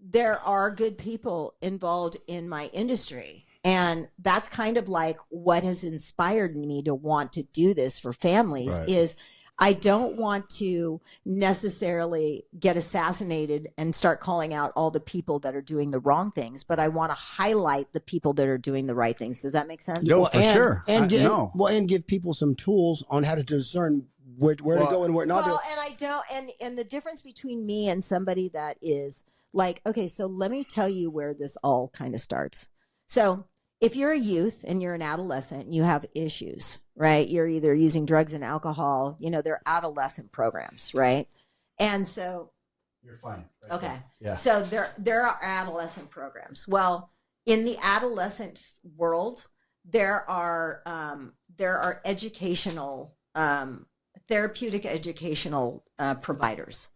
there are good people involved in my industry. And that's kind of like what has inspired me to want to do this for families is I don't want to necessarily get assassinated and start calling out all the people that are doing the wrong things, but I want to highlight the people that are doing the right things. Does that make sense? No, for sure. And give people some tools on how to discern where to go and where not to. Well, and I don't, and the difference between me and somebody that is like, okay, so let me tell you where this all kind of starts. So if you're a youth and you're an adolescent and you have issues, right? You're either using drugs and alcohol, they're adolescent programs, right? And so you're fine. Right okay. there. Yeah. So there are adolescent programs. Well, in the adolescent world, there are educational, therapeutic educational providers.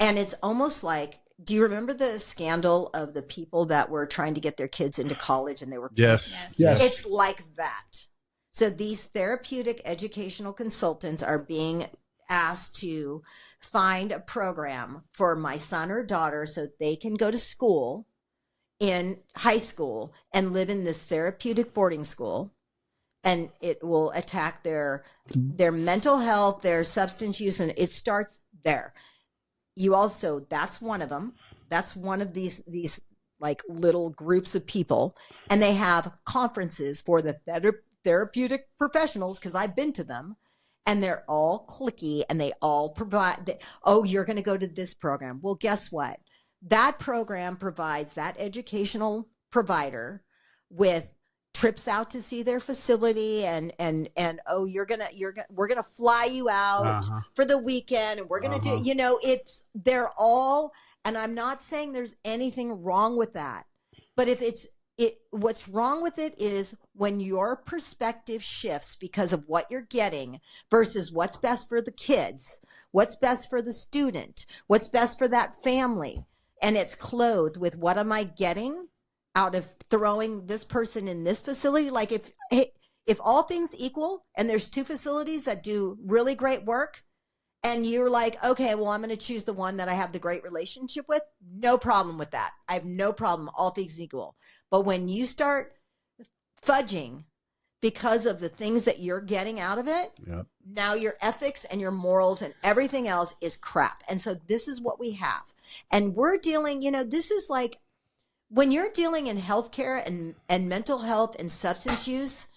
And it's almost like, do you remember the scandal of the people that were trying to get their kids into college and they were Yes. It's like that. So these therapeutic educational consultants are being asked to find a program for my son or daughter so they can go to school in high school and live in this therapeutic boarding school, and it will attack their mental health, their substance use, and it starts there. You also, that's one of them. That's one of these like little groups of people. And they have conferences for the therapeutic professionals, because I've been to them, and they're all cliquey and they all provide, you're going to go to this program. Well, guess what? That program provides that educational provider with trips out to see their facility and we're gonna fly you out for the weekend, and we're gonna do, they're all, and I'm not saying there's anything wrong with that, but what's wrong with it is when your perspective shifts because of what you're getting versus what's best for the kids, what's best for the student, what's best for that family, and it's clothed with what am I getting out of throwing this person in this facility. Like if all things equal and there's two facilities that do really great work and you're like, okay, well, I'm going to choose the one that I have the great relationship with. No problem with that. I have no problem. All things equal. But when you start fudging because of the things that you're getting out of it, now your ethics and your morals and everything else is crap. And so this is what we have. And we're dealing, this is like, when you're dealing in healthcare and mental health and substance use,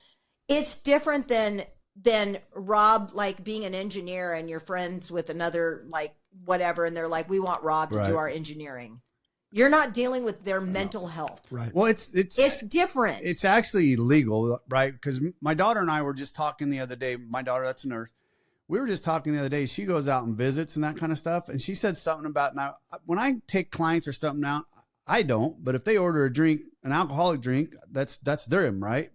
it's different than Rob, like being an engineer and you're friends with another, like whatever. And they're like, we want Rob to do our engineering. You're not dealing with their mental health. Right. Well, it's different. It's actually illegal, right? Because my daughter and I were just talking the other day. My daughter, that's a nurse. We were just talking the other day. She goes out and visits and that kind of stuff. And she said something about, now, when I take clients or something out, I don't, but if they order a drink, an alcoholic drink, that's them, right?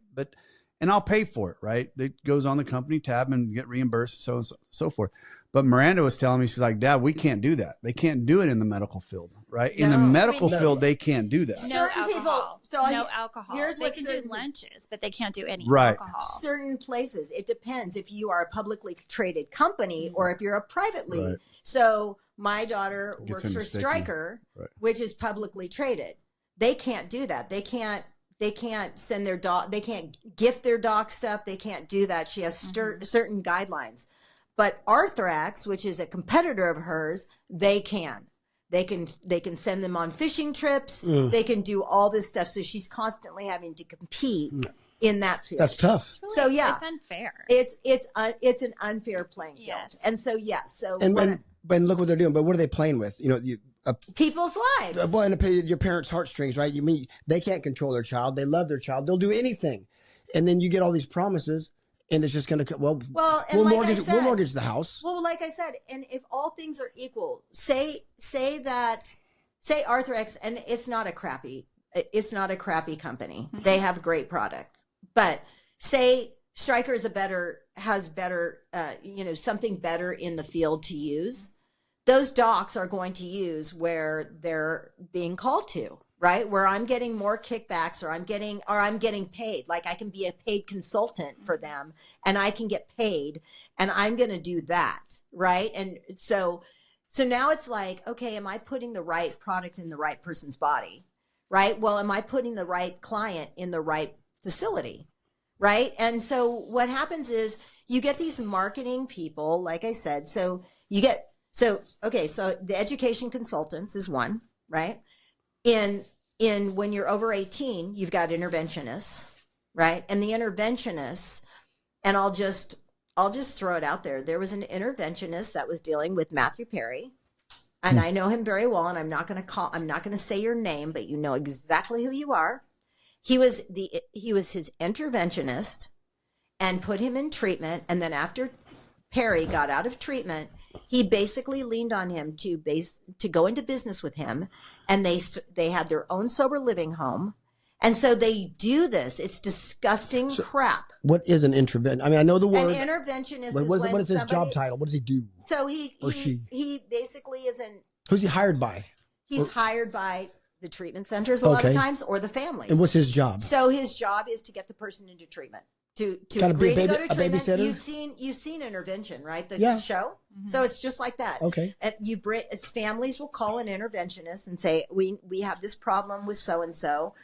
And I'll pay for it, right? It goes on the company tab and get reimbursed, so on and so forth. But Miranda was telling me, she's like, Dad, we can't do that. They can't do it in the medical field, right? In the medical field, they can't do that. No alcohol. No alcohol. Here's they what can do lunches, but they can't do any Right. alcohol. Certain places, it depends if you are a publicly traded company or if you're a privately. Right. So my daughter Gets works into for sticky. Stryker, which is publicly traded. They can't do that. They can't send their dog. They can't gift their dog stuff. They can't do that. She has certain guidelines. But Arthrax, which is a competitor of hers, they can. They can send them on fishing trips. They can do all this stuff. So she's constantly having to compete in that field. That's tough. Really, so it's unfair. It's an unfair playing field. Yes. And so so and look what they're doing. But what are they playing with? people's lives. Well, and your parents' heartstrings, right? You mean they can't control their child. They love their child. They'll do anything. And then you get all these promises, and it's just going to, we'll mortgage the house. Well, like I said, and if all things are equal, say Arthrex, and it's not a crappy company. Mm-hmm. They have great product. But say Stryker has better, something better in the field to use. Those docs are going to use where they're being called to, right? Where I'm getting more kickbacks or I'm getting paid. Like I can be a paid consultant for them and I can get paid and I'm going to do that. Right. And so So now it's like, okay, am I putting the right product in the right person's body? Right? Well, am I putting the right client in the right facility? Right? And so what happens is you get these marketing people, like I said. So so the education consultants is one, right? In when you're over 18, you've got interventionists, right? And the interventionists, and I'll just throw it out there. There was an interventionist that was dealing with Matthew Perry, and I know him very well, and I'm not going to say your name, but you know exactly who you are. He was his interventionist and put him in treatment, and then after Perry got out of treatment, he basically leaned on him to go into business with him, and they had their own sober living home. And so they do this. It's disgusting crap. What is an intervention? I mean, I know the word. An interventionist but what is his job title? What does he do? So he basically isn't. Who's he hired by? He's hired by the treatment centers a lot of times, or the families. And what's his job? So his job is to get the person into treatment. To kind of agree be to go to treatment. babysitter? You've seen Intervention, right? The show. Mm-hmm. So it's just like that. Okay. And families will call an interventionist and say, we have this problem with so and so.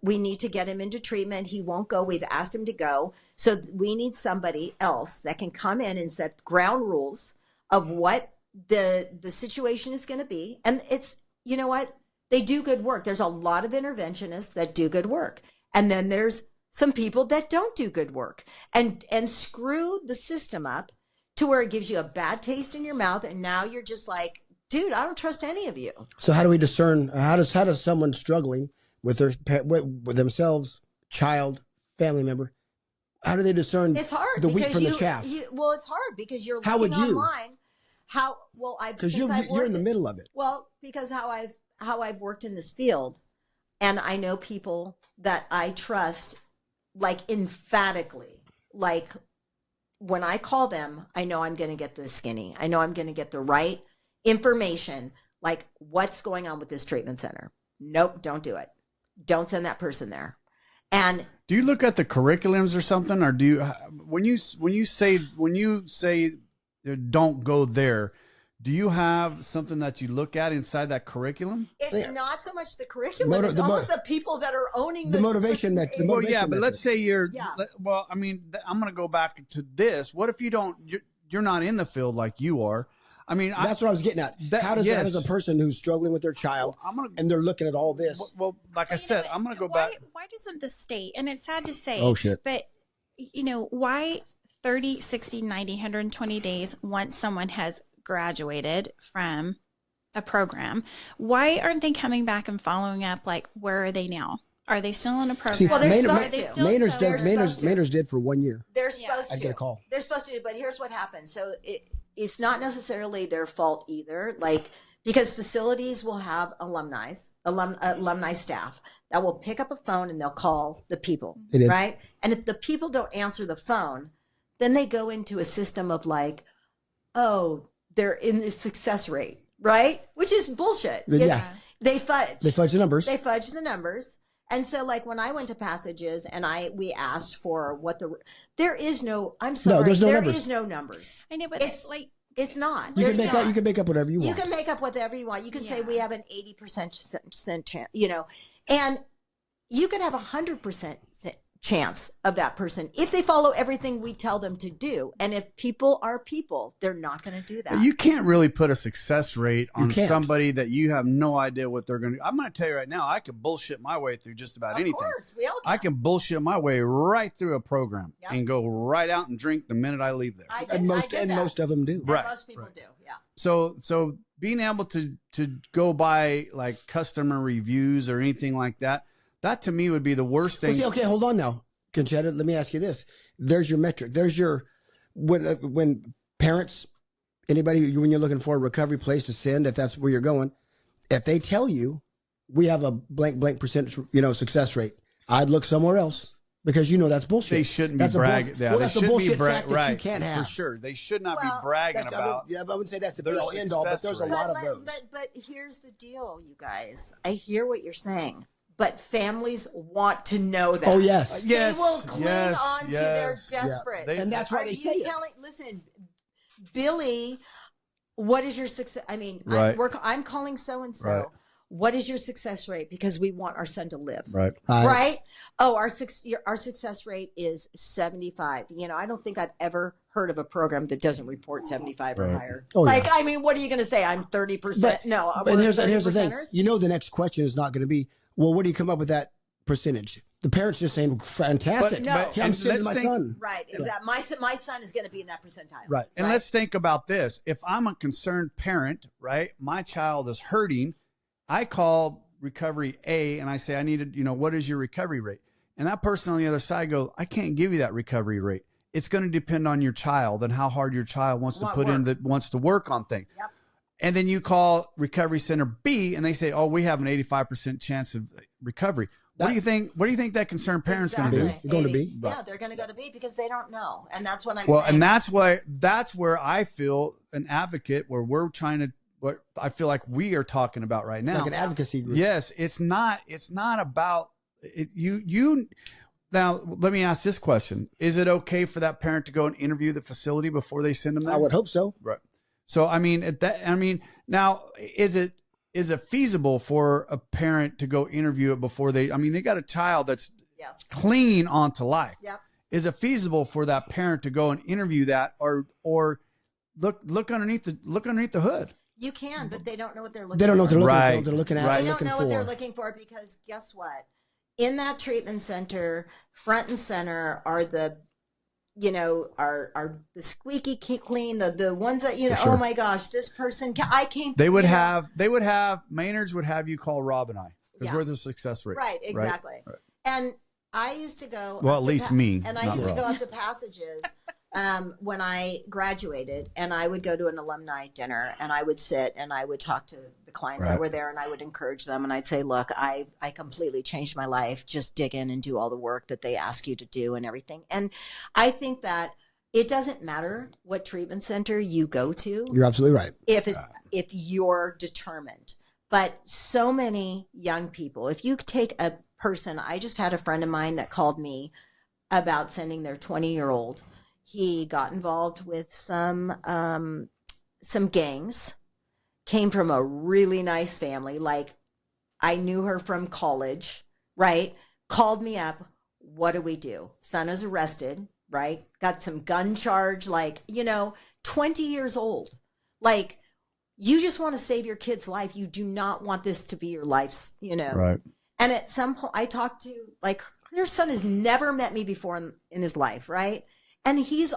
We need to get him into treatment. He won't go. We've asked him to go. So we need somebody else that can come in and set ground rules of what the situation is going to be. And it's, you know what? They do good work. There's a lot of interventionists that do good work. And then there's some people that don't do good work and screw the system up to where it gives you a bad taste in your mouth. And now you're just like, dude, I don't trust any of you. So how do we discern, how does someone struggling with with themselves, child, family member, how do they discern it's hard the wheat from the chaff? Well, it's hard because you're how looking would you? online. Because you're in the middle of it. Well, because how I've worked in this field, and I know people that I trust, like emphatically, like when I call them, I know I'm going to get the skinny. I know I'm going to get the right information, like what's going on with this treatment center. Nope, don't do it. Don't send that person there. And do you look at the curriculums or something, or do you when you say don't go there? Do you have something that you look at inside that curriculum? It's not so much the curriculum; it's almost the people that are owning the motivation. Well, yeah, but let's say you're. Yeah. Well, I mean, I'm going to go back to this. What if you're not in the field like you are? I mean, that's what I was getting at. How does a person who's struggling with their child and they're looking at all this? Well, like I said, I'm going to go back. Why doesn't the state, and it's sad to say, oh shit, but why 30, 60, 90, 120 days once someone has graduated from a program, why aren't they coming back and following up? Like, where are they now? Are they still in a program? See, well, Maynard's did for 1 year. They're supposed to. I get a call. They're supposed to, but here's what happens. So it's not necessarily their fault either. Like, because facilities will have alumni staff that will pick up a phone and they'll call the people, right? And if the people don't answer the phone, then they go into a system of like, oh, they're in the success rate, right? Which is bullshit. They fudge the numbers. They fudge the numbers. And so, like, when I went to Passages and we asked for there is no, I'm sorry, there is no numbers. I know, but it's not. You can make up whatever you want. You can make up whatever you want. You can say we have an 80% chance, and you could have 100% chance of that person if they follow everything we tell them to do. And if people are people, they're not going to do that. You can't really put a success rate on somebody that you have no idea what they're going to do. I'm going to tell you right now, I could bullshit my way through just about anything. Of course, we all can. I can bullshit my way right through a program and go right out and drink the minute I leave there. Most of them do. Right. Most people do, yeah. So being able to go by like customer reviews or anything like that, that to me would be the worst thing. Okay, hold on now, Concetta. Let me ask you this. There's your metric. There's your when parents, anybody, when you're looking for a recovery place to send, if that's where you're going, if they tell you we have a blank percentage, success rate, I'd look somewhere else because that's bullshit. They shouldn't be bragging. That's a bullshit fact that you can't have. For sure, they should not be bragging about. I wouldn't say that's the be all end all, but there's a lot of those. But here's the deal, you guys. I hear what you're saying. But families want to know that. Oh, yes. They will cling on to their desperate. And that's why they say it. Listen, Billy what is your success? I mean, Right. I'm calling so-and-so. Right. What is your success rate? Because we want our son to live. Right. Right? Oh, our success rate is 75. You know, I don't think I've ever heard of a program that doesn't report 75 or higher. Oh, like, yeah. I mean, what are you going to say? I'm 30%. No, And we're here's the thing. 30%ers? You know, the next question is not going to be, well, what do you come up with that percentage? The parents just saying, fantastic. No. Hey, I'm And sending let's my think- son. Right, exactly. My son is going to be in that percentile. Right. And let's think about this. If I'm a concerned parent, right, my child is hurting, I call recovery A and I say, I needed, what is your recovery rate? And that person on the other side goes, I can't give you that recovery rate. It's going to depend on your child and how hard your child wants to work on things. Yep. And then you call recovery center B and they say, oh, we have an 85% chance of recovery. What do you think that concerned parent's going to do? Exactly. Going to be? Yeah, they're going to go to B because they don't know. And that's what I'm Well, saying. and that's where I feel an advocate, where we're trying to, what I feel like we are talking about right now. Like an advocacy group. Yes, it's not about it, you. Now, let me ask this question: is it okay for that parent to go and interview the facility before they send them there? I would hope so. Right. So, now is it feasible for a parent to go interview it before they got a child that's yes. clinging onto life. Yep. Is it feasible for that parent to go and interview that, or look underneath the hood? You can, but they don't know what they're looking for. They don't know what they're looking Right. for. They're looking at. Right. They don't looking know for. what they're looking for because guess what? In that treatment center, front and center are the, are the squeaky clean, the ones that, For sure. oh my gosh, this person, I came. They would have Maynard's would have you call Rob and I because Yeah. we're the success rates. Right, exactly. Right. And I used to go. Well, up at to least me, And I not used to Rob. go up to Passages when I graduated, and I would go to an alumni dinner, and I would sit and I would talk to the clients that Right. were there, and I would encourage them, and I'd say, look, I completely changed my life. Just dig in and do all the work that they ask you to do and everything. And I think that it doesn't matter what treatment center you go to You're absolutely right. if you're determined. But so many young people, if you take a person, I just had a friend of mine that called me about sending their 20-year-old. He got involved with some gangs, came from a really nice family. Like, I knew her from college, right? Called me up. What do we do? Son is arrested, right? Got some gun charge, 20 years old. Like, you just want to save your kid's life. You do not want this to be your life's, Right. And at some point I talked to, your son has never met me before in his life, right? And he's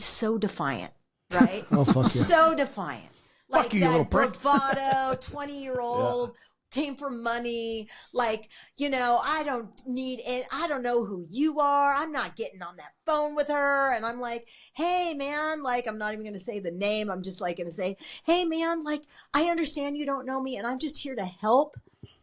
so defiant, right? Oh, fuck yeah. So defiant. Fuck you, you little that prick. bravado, 20-year-old, came for money. I don't need it. I don't know who you are. I'm not getting on that phone with her. And I'm like, hey, man, I'm not even going to say the name. I'm just going to say, hey, man, I understand you don't know me, and I'm just here to help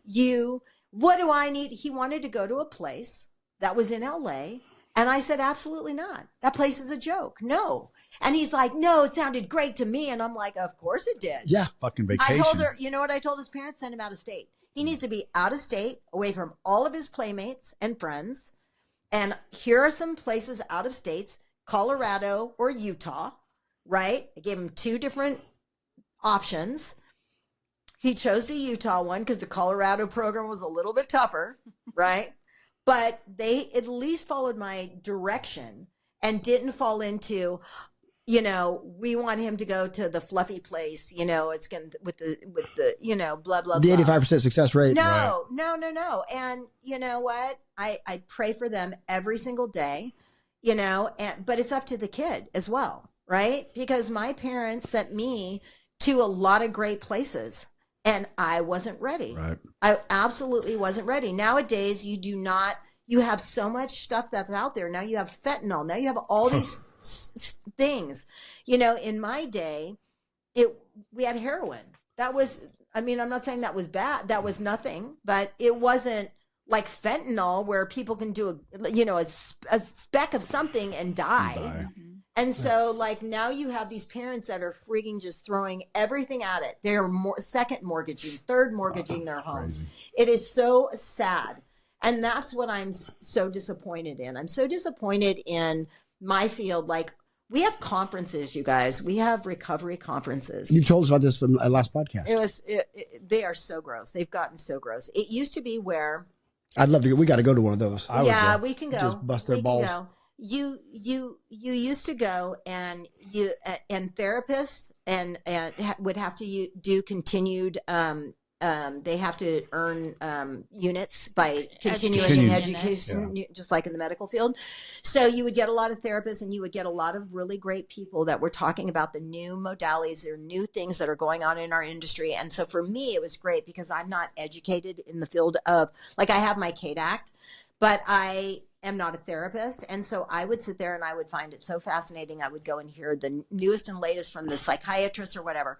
you. What do I need? He wanted to go to a place that was in LA. And I said, absolutely not. That place is a joke. No. And he's like, no, it sounded great to me. And I'm like, of course it did. Yeah. Fucking vacation. I told her, you know what I told his parents? Send him out of state. He needs to be out of state, away from all of his playmates and friends. And here are some places out of states, Colorado or Utah, right? I gave him 2 different options. He chose the Utah one because the Colorado program was a little bit tougher, right? But they at least followed my direction and didn't fall into, we want him to go to the fluffy place, it's going to, with the, blah, blah, The blah. 85% success rate. No. And you know what? I pray for them every single day, but it's up to the kid as well, right? Because my parents sent me to a lot of great places and I wasn't ready. Right. I absolutely wasn't ready. Nowadays, you have so much stuff that's out there. Now you have fentanyl. Now you have all these things. In my day, we had heroin. That was, I'm not saying that was bad. That was nothing, but it wasn't like fentanyl where people can do a speck of something and die. And so now you have these parents that are freaking just throwing everything at it. They're second mortgaging, third mortgaging their homes. Crazy. It is so sad. And that's what I'm so disappointed in. I'm so disappointed in my field. We have conferences, you guys. We have recovery conferences. You told us about this from last podcast. They are so gross. They've gotten so gross. It used to be where. I'd love to. We got to go to one of those. Yeah, we can go. Just bust their balls. Can go. You used to go and therapists and would have to do continued. They have to earn units by continuing education, just like in the medical field. So you would get a lot of therapists and you would get a lot of really great people that were talking about the new modalities or new things that are going on in our industry. And so for me, it was great because I'm not educated in the field of, like, I have my CADE Act, but I am not a therapist. And so I would sit there and I would find it so fascinating. I would go and hear the newest and latest from the psychiatrist or whatever.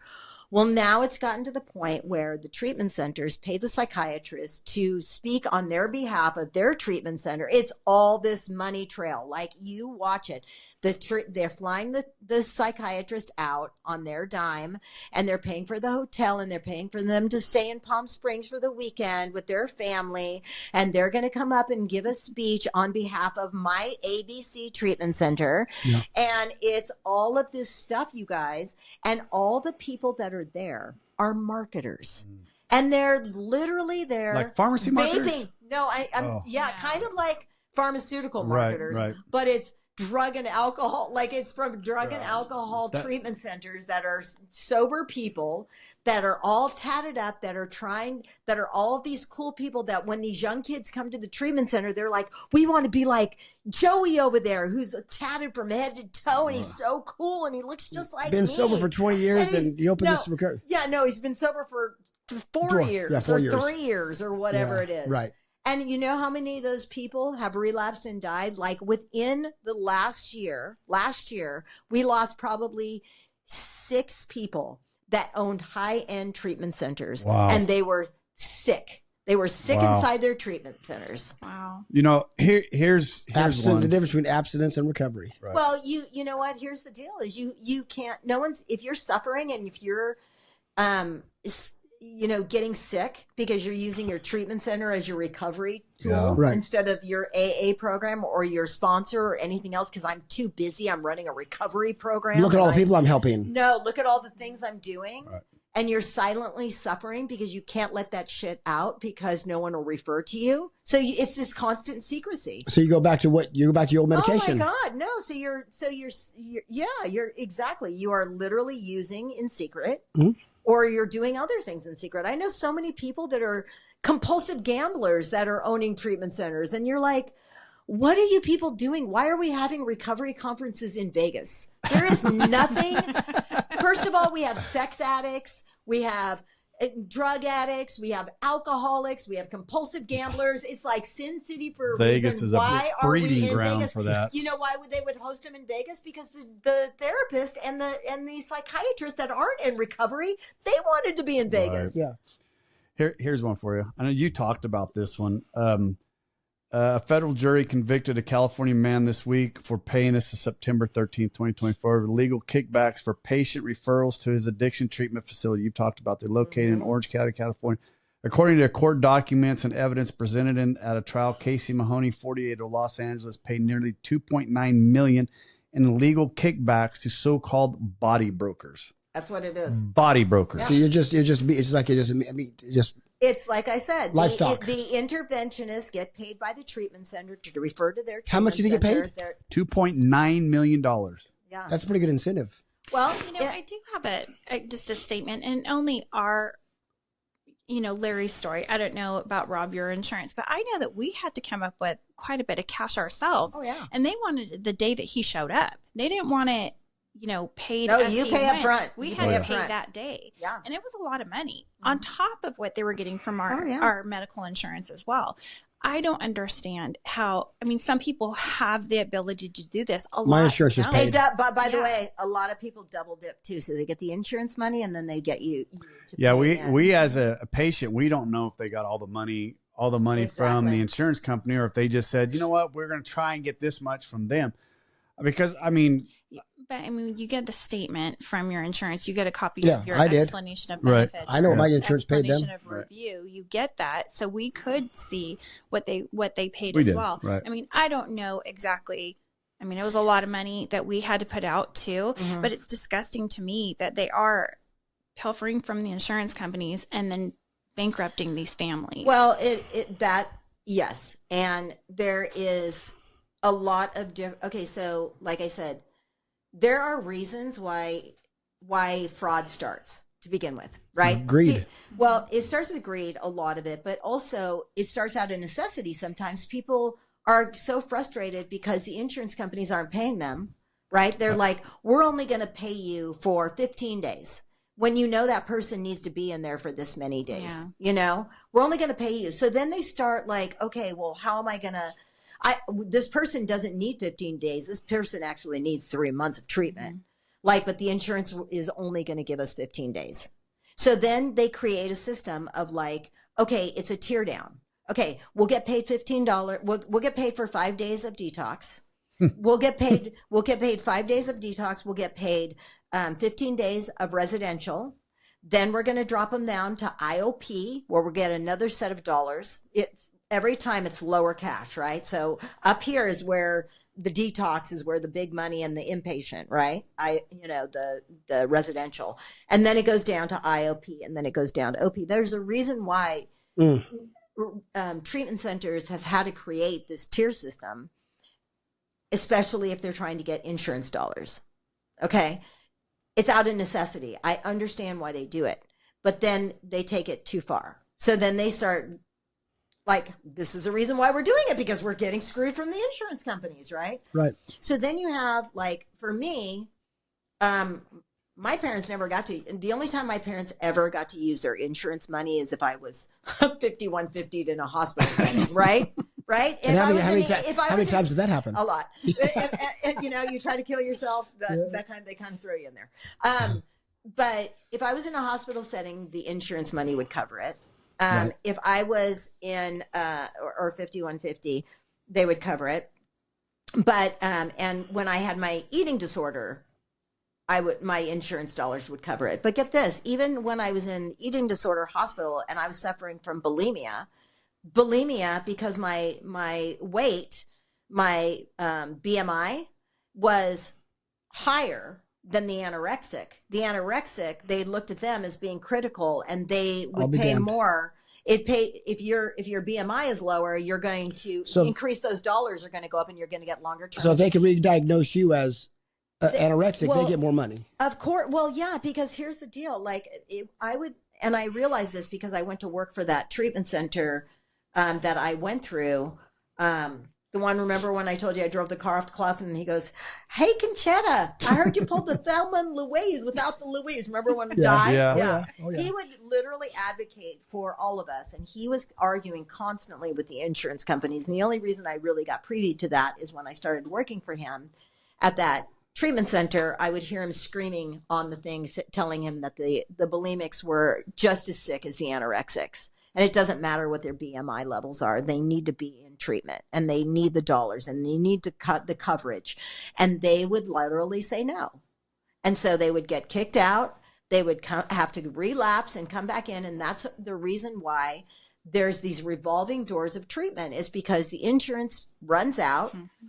Well, now it's gotten to the point where the treatment centers pay the psychiatrist to speak on their behalf of their treatment center. It's all this money trail. Like, you watch it. They're flying the psychiatrist out on their dime, and they're paying for the hotel, and they're paying for them to stay in Palm Springs for the weekend with their family. And they're going to come up and give a speech on behalf of my ABC treatment center. Yeah. And it's all of this stuff, you guys, and all the people that are there are marketers. And they're literally there. Like pharmacy marketers? No, kind of like pharmaceutical marketers. Right. But it's drug and alcohol, like it's from drug and alcohol treatment centers that are sober people that are all tatted up, that are all of these cool people that when these young kids come to the treatment center, they're like, we want to be like Joey over there, who's tatted from head to toe, and he's so cool, and he looks just like been sober for 20 years, and he opened this recovery. Yeah, no, he's been sober for 4 years, or 3 years, or whatever it is. Right. And you know how many of those people have relapsed and died? Like within the last year, we lost probably 6 people that owned high-end treatment centers. Wow. And they were sick. They were sick inside their treatment centers. Wow. You know, here's one. The difference between abstinence and recovery. Right. Well, you know what? Here's the deal: is you can't. No one's. If you're suffering and if you're, getting sick because you're using your treatment center as your recovery tool instead of your AA program or your sponsor or anything else, because I'm too busy. I'm running a recovery program. Look at all the people I'm helping. No, look at all the things I'm doing. Right. And you're silently suffering because you can't let that shit out because no one will refer to you. So it's this constant secrecy. So you go back to your old medication. Oh my God, no. So you're exactly. You are literally using in secret. Mm-hmm. Or you're doing other things in secret. I know so many people that are compulsive gamblers that are owning treatment centers. And you're like, what are you people doing? Why are we having recovery conferences in Vegas? There is nothing. First of all, we have sex addicts. We have drug addicts. We have alcoholics. We have compulsive gamblers. It's like Sin City for a Vegas reason. Is why a breeding are we in ground Vegas? For that. You know why they would host them in Vegas? Because the therapist and the psychiatrists that aren't in recovery, they wanted to be in Vegas. Right. Yeah. Here's one for you. I know you talked about this one. A federal jury convicted a California man this week for paying, this is September 13th, 2024, illegal kickbacks for patient referrals to his addiction treatment facility. You've talked about they're located in Orange County, California. According to court documents and evidence presented at a trial, Casey Mahoney, 48 of Los Angeles, paid nearly $2.9 million in illegal kickbacks to so-called body brokers. That's what it is. Body brokers. Yeah. So it's like I said, livestock. The interventionists get paid by the treatment center to refer to their treatment How much do they get paid? $2.9 million. Yeah. That's a pretty good incentive. Well, I do have just a statement, and only our, Larry's story. I don't know about Rob, your insurance, but I know that we had to come up with quite a bit of cash ourselves. Oh, yeah. And they wanted it the day that he showed up. They didn't want it, paid. No, you pay up front. We had to pay that day. Yeah. And it was a lot of money on top of what they were getting from our medical insurance as well. I don't understand how, some people have the ability to do this. My insurance is paid. By the way, a lot of people double dip too. So they get the insurance money and then they get you to pay. We as a patient, we don't know if they got all the money from the insurance company, or if they just said, you know what, we're going to try and get this much from them. Because, But you get the statement from your insurance. You get a copy of your explanation of benefits. Right. I know my insurance paid them. Explanation of review. You get that, so we could see what they paid as well. Right. I don't know exactly I mean, it was a lot of money that we had to put out too, but it's disgusting to me that they are pilfering from the insurance companies and then bankrupting these families. Well, yes. And there is a lot of okay, so like I said, there are reasons why fraud starts to begin with, right? Greed. Well, it starts with greed, a lot of it, but also it starts out of necessity. Sometimes people are so frustrated because the insurance companies aren't paying them, right? They're like, we're only going to pay you for 15 days. When you know that person needs to be in there for this many days, we're only going to pay you. So then they start like, okay, well, how am I going to, this person doesn't need 15 days. This person actually needs 3 months of treatment. But the insurance is only going to give us 15 days. So then they create a system of like, okay, it's a tear down. Okay, we'll get paid $15. We'll get paid for 5 days of detox. We'll get paid 5 days of detox. We'll get paid 15 days of residential. Then we're going to drop them down to IOP, where we'll get another set of dollars. It's every time it's lower cash, right? So up here is where the detox is, where the big money and the inpatient, right? The residential, and then it goes down to IOP, and then it goes down to OP. There's a reason why treatment centers has had to create this tier system, especially if they're trying to get insurance dollars. Okay. It's out of necessity. I understand why they do it, but then they take it too far. So then they start like, this is the reason why we're doing it, because we're getting screwed from the insurance companies, right? Right. So then you have, like, for me, my parents never got to, the only time my parents ever got to use their insurance money is if I was 5150'd in a hospital setting, right? Right? And how many times did that happen? A lot. And, you try to kill yourself, they kind of throw you in there. But if I was in a hospital setting, the insurance money would cover it. Right. If I was in, or 5150, they would cover it. But, and when I had my eating disorder, my insurance dollars would cover it. But get this, even when I was in eating disorder hospital and I was suffering from bulimia, because my weight, my BMI was higher than the anorexic. The anorexic, they looked at them as being critical, and they would pay more. If your BMI is lower, you're going to increase, those dollars are going to go up, and you're going to get longer term. So if they can re-diagnose you as anorexic, they get more money. Of course. Well, yeah, because here's the deal. Like, and I realized this because I went to work for that treatment center that I went through. The one, remember when I told you I drove the car off the cliff, and he goes, "Hey, Concetta, I heard you pulled the Thelma and Louise without the Louise." Remember when it died? Yeah. Oh, yeah. He would literally advocate for all of us, and he was arguing constantly with the insurance companies. And the only reason I really got privy to that is when I started working for him at that treatment center. I would hear him screaming on the things, telling him that the bulimics were just as sick as the anorexics. And it doesn't matter what their BMI levels are. They need to be in treatment, and they need the dollars, and they need to cut the coverage. And they would literally say no. And so they would get kicked out. They would have to relapse and come back in. And that's the reason why there's these revolving doors of treatment, is because the insurance runs out. Mm-hmm.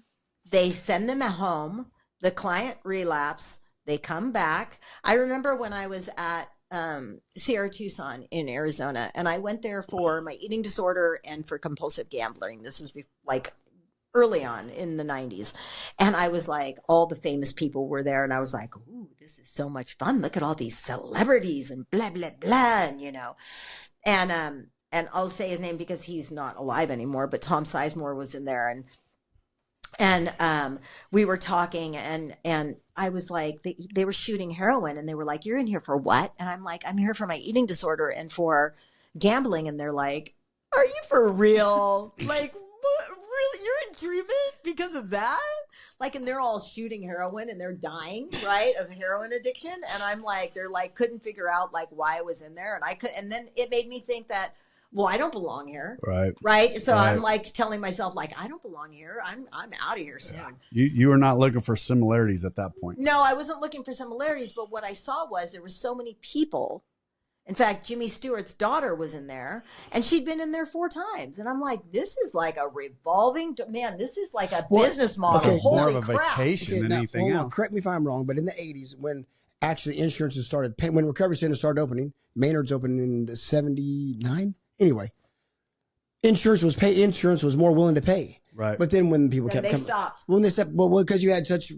They send them at home. The client relapse. They come back. I remember when I was at Sierra Tucson in Arizona, and I went there for my eating disorder and for compulsive gambling. This is like early on in the 90s. And I was like, all the famous people were there, and I was like, ooh, this is so much fun. Look at all these celebrities and blah, blah, blah, and I'll say his name because he's not alive anymore, but Tom Sizemore was in there, and we were talking, and I was like, they were shooting heroin, and they were like, "You're in here for what?" And I'm like, "I'm here for my eating disorder and for gambling." And they're like, "Are you for real? Like, what? Really? You're in treatment because of that?" Like, and they're all shooting heroin, and they're dying, right, of heroin addiction. And I'm like, they're like, couldn't figure out like why I was in there, and then it made me think that, well, I don't belong here. Right. So I'm like telling myself, like, I don't belong here. I'm out of here soon. You were not looking for similarities at that point. No, I wasn't looking for similarities. But what I saw was there were so many people, In fact, Jimmy Stewart's daughter was in there, and she'd been in there 4 times. And I'm like, this is like a revolving, man, this is like a business model. okay, Holy more of a crap. vacation than now, anything hold on, else. correct me if I'm wrong, but in the 80s, when actually insurances started paying, when recovery centers started opening, Maynard's opened in the 79. Anyway, insurance was more willing to pay. Right. But then when people Then kept they coming, stopped. when they said, well, because you had such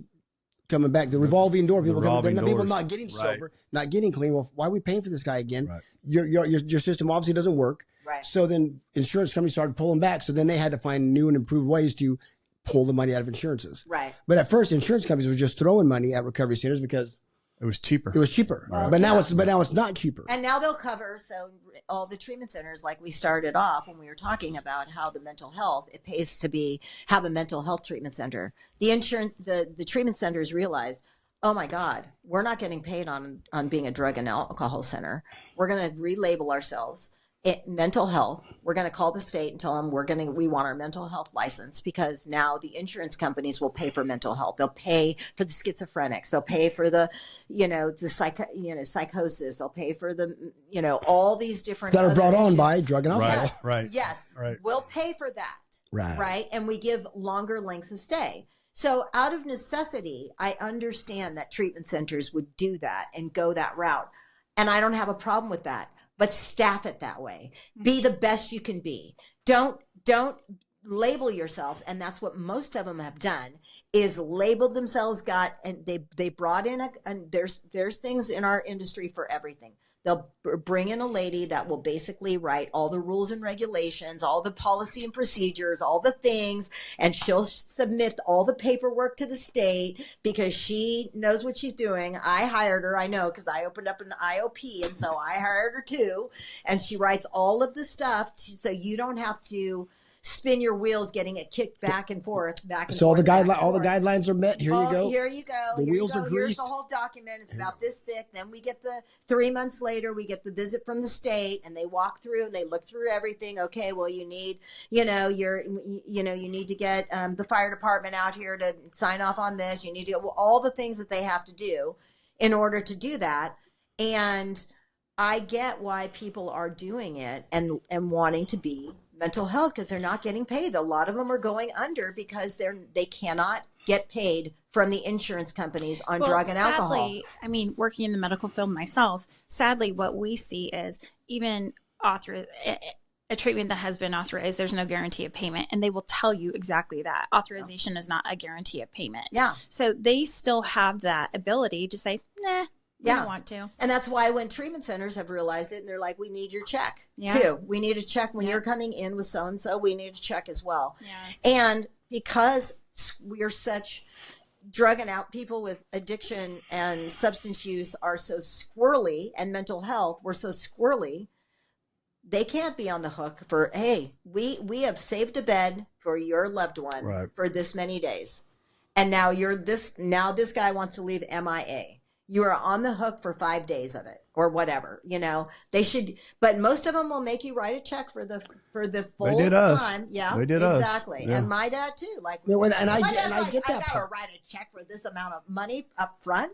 coming back, the revolving door, people revolving coming, people doors. not getting Right. sober, not getting clean. Well, why are we paying for this guy again? Right. Your system obviously doesn't work. Right. So then insurance companies started pulling back. So then they had to find new and improved ways to pull the money out of insurances. Right. But at first, insurance companies were just throwing money at recovery centers because It was cheaper. it was cheaper. Right. But now it's not cheaper. And now they'll cover, so all the treatment centers, like we started off when we were talking about how the mental health, it pays to have a mental health treatment center. The insurance, the treatment centers realized, oh my God, we're not getting paid on being a drug and alcohol center. We're going to relabel ourselves mental health. We're going to call the state and tell them we want our mental health license, because now the insurance companies will pay for mental health. They'll pay for the schizophrenics. They'll pay for the psychosis. They'll pay for the, all these different That are other brought on issues. by drug and alcohol. Yes. Right. Yes. Right. We'll pay for that. Right. Right. And we give longer lengths of stay. So out of necessity, I understand that treatment centers would do that and go that route. And I don't have a problem with that. But staff it that way. Be the best you can be. Don't label yourself, and that's what most of them have done, is labeled themselves and they brought in and there's things in our industry for everything. They'll bring in a lady that will basically write all the rules and regulations, all the policy and procedures, all the things, and she'll submit all the paperwork to the state because she knows what she's doing. I hired her, I know, because I opened up an IOP, and so I hired her too. And she writes all of the stuff so you don't have to spin your wheels getting it kicked back and forth, So all the guidelines are met. Here you go. Here you go. The Here wheels you are go. Here's greased. the whole document. It's about this thick. Then we get 3 months later, we get the visit from the state, and they walk through and they look through everything. Okay, well, you need, you need to get the fire department out here to sign off on this. You need to get all the things that they have to do in order to do that. And I get why people are doing it and wanting to be mental health, because they're not getting paid. A lot of them are going under because they cannot get paid from the insurance companies on drug and alcohol. Sadly, I mean, working in the medical field myself, sadly, what we see is even a treatment that has been authorized, there's no guarantee of payment, and they will tell you exactly that. Authorization is not a guarantee of payment. Yeah. So they still have that ability to say, nah, we don't want to. And that's why when treatment centers have realized it, and they're like, we need your check Yeah. too. We need a check when you're coming in with so-and-so. We need a check as well. Yeah. And because we are such drug and out people with addiction and substance use are so squirrely, and mental health, we're so squirrely, they can't be on the hook for, hey, we have saved a bed for your loved one for this many days. And now this guy wants to leave MIA. You are on the hook for 5 days of it or whatever, they should, but most of them will make you write a check for the full They did us. time. Yeah, They did us. exactly. Yeah. And my dad too. Like, No, and I my get- dad's and I like, get that I gotta part. write a check for this amount of money up front.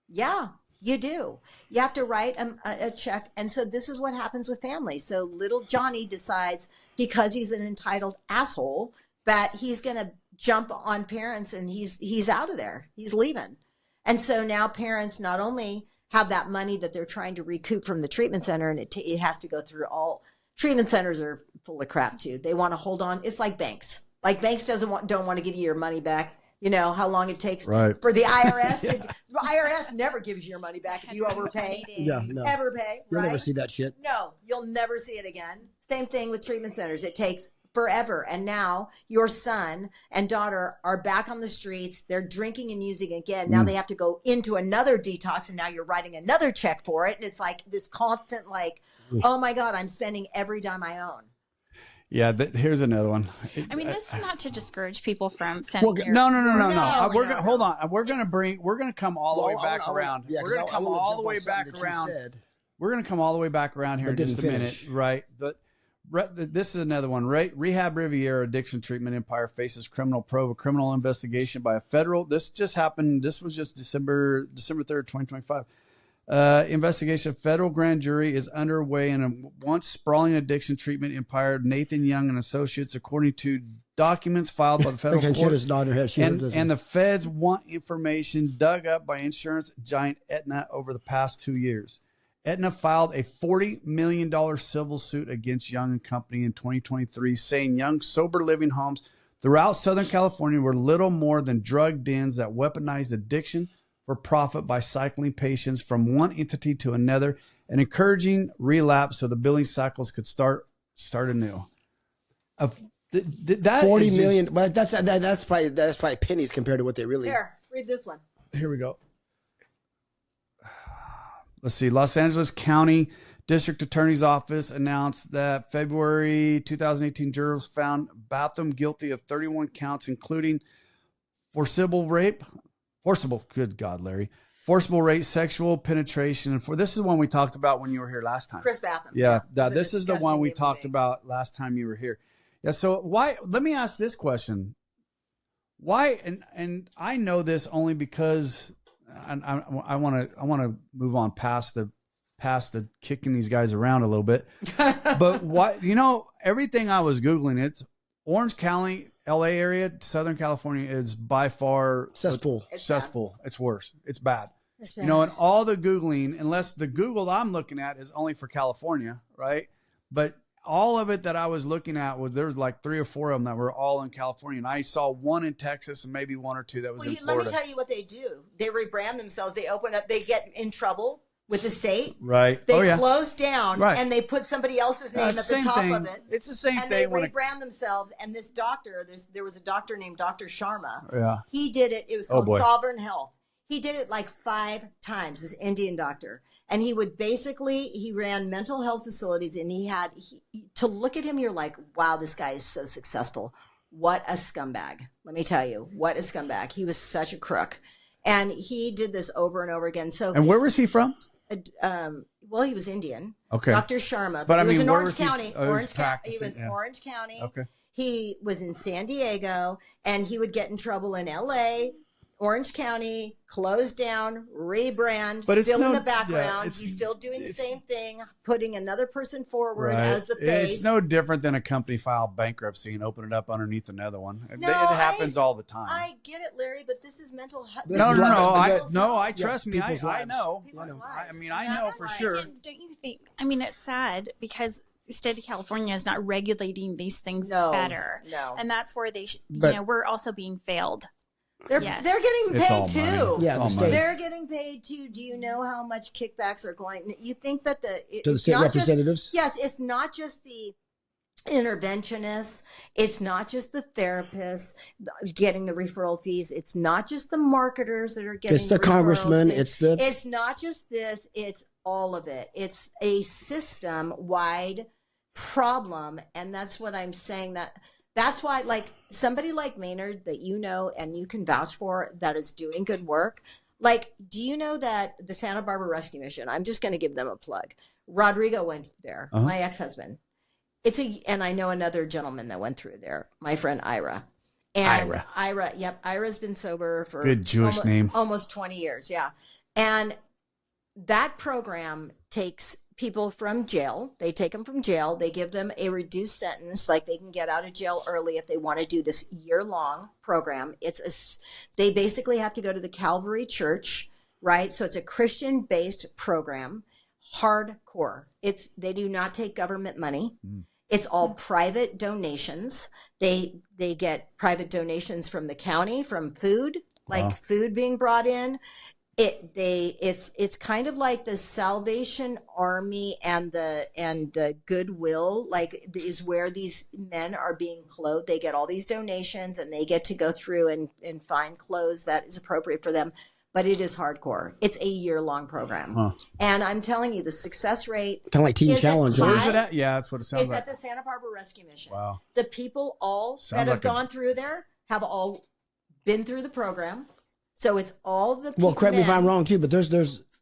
Yeah, you do. You have to write a check. And so this is what happens with families. So little Johnny decides, because he's an entitled asshole, that he's going to jump on parents, and he's out of there. He's leaving. And so now parents not only have that money that they're trying to recoup from the treatment center, and it has to go through all treatment centers are full of crap too. They want to hold on. It's like banks. Like banks don't want to give you your money back. You know how long it takes for the IRS to. The IRS never gives you your money back if you overpay. Yeah, no. Ever pay? You'll right? never see that shit. No, you'll never see it again. Same thing with treatment centers. It takes forever. And now your son and daughter are back on the streets. They're drinking and using again. Now they have to go into another detox, and now you're writing another check for it. And it's like this constant, oh my God, I'm spending every dime I own. Yeah, here's another one. I mean, this is not to discourage people from sending your... No. We're no, gonna hold on. We're gonna come all the way back around. Yeah, we're gonna come all the way back around. We're gonna come all the way back around here in just a minute, right? But this is another one, right? Rehab Riviera Addiction Treatment Empire faces criminal probe, a criminal investigation by a federal. This just happened. This was just December 3rd, 2025. Investigation. Federal grand jury is underway in a once sprawling addiction treatment empire, Nathan Young and Associates, according to documents filed by the federal court. Concetta's nodding her head. She heard this. And the feds want information dug up by insurance giant Aetna over the past 2 years. Aetna filed a $40 million civil suit against Young and Company in 2023, saying Young's sober living homes throughout Southern California were little more than drug dens that weaponized addiction for profit by cycling patients from one entity to another and encouraging relapse so the billing cycles could start anew. That 40 million, but that's probably pennies compared to what they really. Here, read this one. Here we go. Let's see. Los Angeles County District Attorney's Office announced that February 2018 jurors found Batham guilty of 31 counts, including forcible rape, good God, Larry, forcible rape, sexual penetration. And this is one we talked about when you were here last time. Chris Batham. Yeah. It's a This is the disgusting one we human talked being. about last time you were here. Yeah. So let me ask this question. Why? And I know this only because I want to move on past the kicking these guys around a little bit. But what, everything I was Googling, it's Orange County, LA area, Southern California is by far Cesspool. It's worse. It's bad. It's bad. And all the Googling, unless the Google I'm looking at is only for California, right? But all of it that I was looking at there's like 3 or 4 of them that were all in California. And I saw one in Texas and maybe 1 or 2 that was in Florida. Let me tell you what they do. They rebrand themselves. They open up. They get in trouble with the state. Right. They close down Right. and they put somebody else's name at the top of it. It's the same And thing. they rebrand themselves. And this doctor, there was a doctor named Dr. Sharma. Yeah. He did it. It was called boy. Sovereign Health. He did it like 5 times, this Indian doctor. And he ran mental health facilities, and to look at him, you're like, wow, this guy is so successful. What a scumbag. Let me tell you, what a scumbag. He was such a crook. And he did this over and over again. So, And where was he from? well, he was Indian. Okay. Dr. Sharma. But he I was mean, in where Orange was he- County. oh, he was He was practicing, yeah. Orange County. Okay. He was in San Diego, and he would get in trouble in LA, Orange County, close down, rebrand, But it's still in no- the background. yeah, He's still doing the it's- same thing, putting another person forward Right. as the face. It's no different than a company file bankruptcy and open it up underneath another one. It No, happens all the time. I get it, Larry, but this is mental health. This no, is no, life. no. People's I trust me. people's I lives. know. People's I lives. mean, I And know that's for why- sure. And don't you think? I mean, it's sad because the state of California is not regulating these things No, better, no. and that's where they, But- we're also being failed. They're Yes. getting It's all paid too. money. Yeah, It's all the state. money. They're getting paid too. Do you know how much kickbacks are going? You think that To the it's state not just- representatives. yes, it's not just the interventionists. It's not just the therapists getting the referral fees. It's not just the marketers that are getting. It's the referrals. congressman. It's not just this. It's all of it. It's a system-wide problem, and that's what I'm saying. That's why, like somebody like Maynard that you know and you can vouch for, that is doing good work. Like, do you know that the Santa Barbara Rescue Mission? I'm just going to give them a plug. Rodrigo went there, Uh-huh. my ex-husband. And I know another gentleman that went through there, my friend Ira. And Ira, yep, Ira's been sober for Good Jewish name. almost 20 years, yeah. And that program takes people from jail. They take them from jail. They give them a reduced sentence, like they can get out of jail early if they want to do this year-long program. They basically have to go to the Calvary Church, right? So it's a Christian-based program, hardcore. They do not take government money. It's all private donations. They get private donations from the county, from food, like food being brought in. It's kind of like the Salvation Army and the Goodwill, like, is where these men are being clothed. They get all these donations and they get to go through and find clothes that is appropriate for them. But it is hardcore. It's a year-long program. And I'm telling you, the success rate Kind of like Teen Is it Challenge. high? Where is it at? Yeah, that's what it sounds is like. at the Santa Barbara Rescue Mission. Wow. The people Sounds that have like a- gone through there have all been through the program. So it's all the people. Well, correct me if men. I'm wrong too, but there's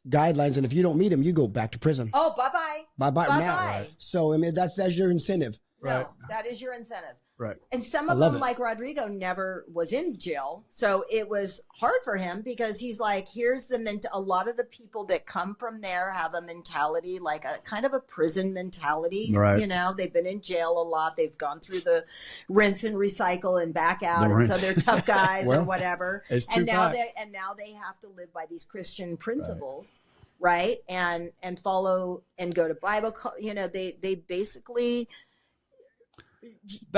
guidelines, and if you don't meet them, you go back to prison. Oh, bye-bye. Bye bye now. Bye-bye. So I mean, that's your incentive. Right. No, that is your incentive. Right. And some I of love them, it. like Rodrigo, never was in jail. So it was hard for him because he's like, here's a lot of the people that come from there have a mentality, like a kind of a prison mentality. Right. You know, they've been in jail a lot. They've gone through the rinse and recycle and back out. And so they're tough guys Well, or whatever. it's true And now fact. they have to live by these Christian principles. Right. And follow and go to Bible, you know, they basically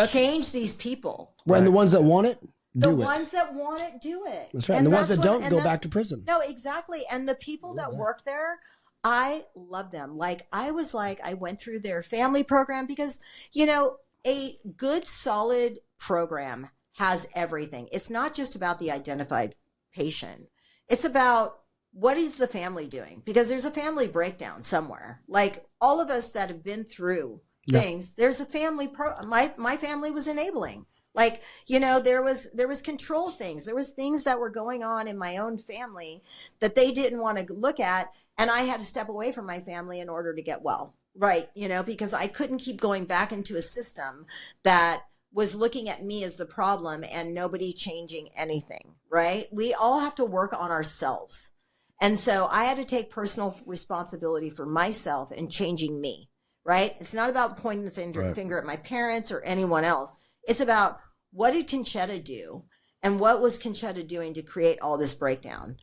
change these people. When the ones that want it, The do it. ones that want it, do it. That's right. And And the ones that what- don't, and go that's- back to prison. No, exactly. And the people that work there, I love them. Like, I went through their family program because, you know, a good, solid program has everything. It's not just about the identified patient. It's about what is the family doing? Because there's a family breakdown somewhere. Like, all of us that have been through things, there's a family my family was enabling. Like, you know, there was control things. There was things that were going on in my own family that they didn't want to look at. And I had to step away from my family in order to get well. Right. You know, because I couldn't keep going back into a system that was looking at me as the problem and nobody changing anything. Right. We all have to work on ourselves. And so I had to take personal responsibility for myself and changing me. Right. It's not about pointing the finger at my parents or anyone else. It's about what did Concetta do and what was Concetta doing to create all this breakdown?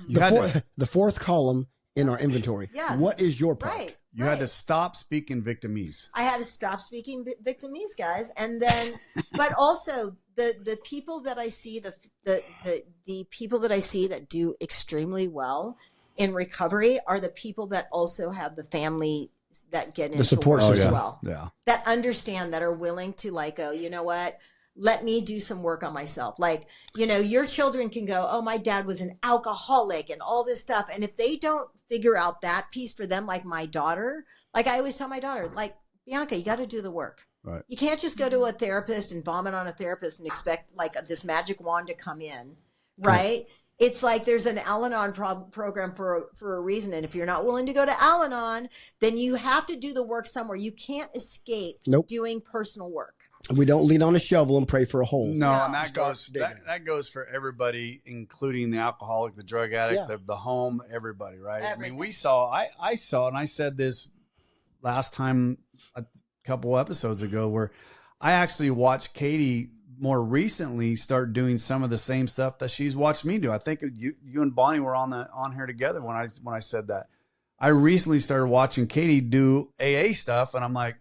The fourth column in our inventory. Yes. What is your part? Right. You had to stop speaking victimese. I had to stop speaking victimese, guys. And then, but also the people that I see, the people that I see that do extremely well in recovery are the people that also have the family that get into support work system. as well. Yeah. That understand, that are willing to like go, you know what? Let me do some work on myself. Like, you know, your children can go, oh, my dad was an alcoholic and all this stuff. And if they don't figure out that piece for them, like my daughter, like I always tell my daughter, like, Bianca, you got to do the work. Right. You can't just go to a therapist and vomit on a therapist and expect like this magic wand to come in. Right. It's like there's an Al-Anon program for a reason. And if you're not willing to go to Al-Anon, then you have to do the work somewhere. You can't escape doing personal work. We don't lean on a shovel and pray for a hole. No, and that Start goes digging. that goes for everybody, including the alcoholic, the drug addict, Yeah. the home, everybody, right? Everything. I mean, I saw, and I said this last time a couple episodes ago, where I actually watched Katie more recently start doing some of the same stuff that she's watched me do. I think you and Bonnie were on here together when I said that. I recently started watching Katie do AA stuff, and I'm like,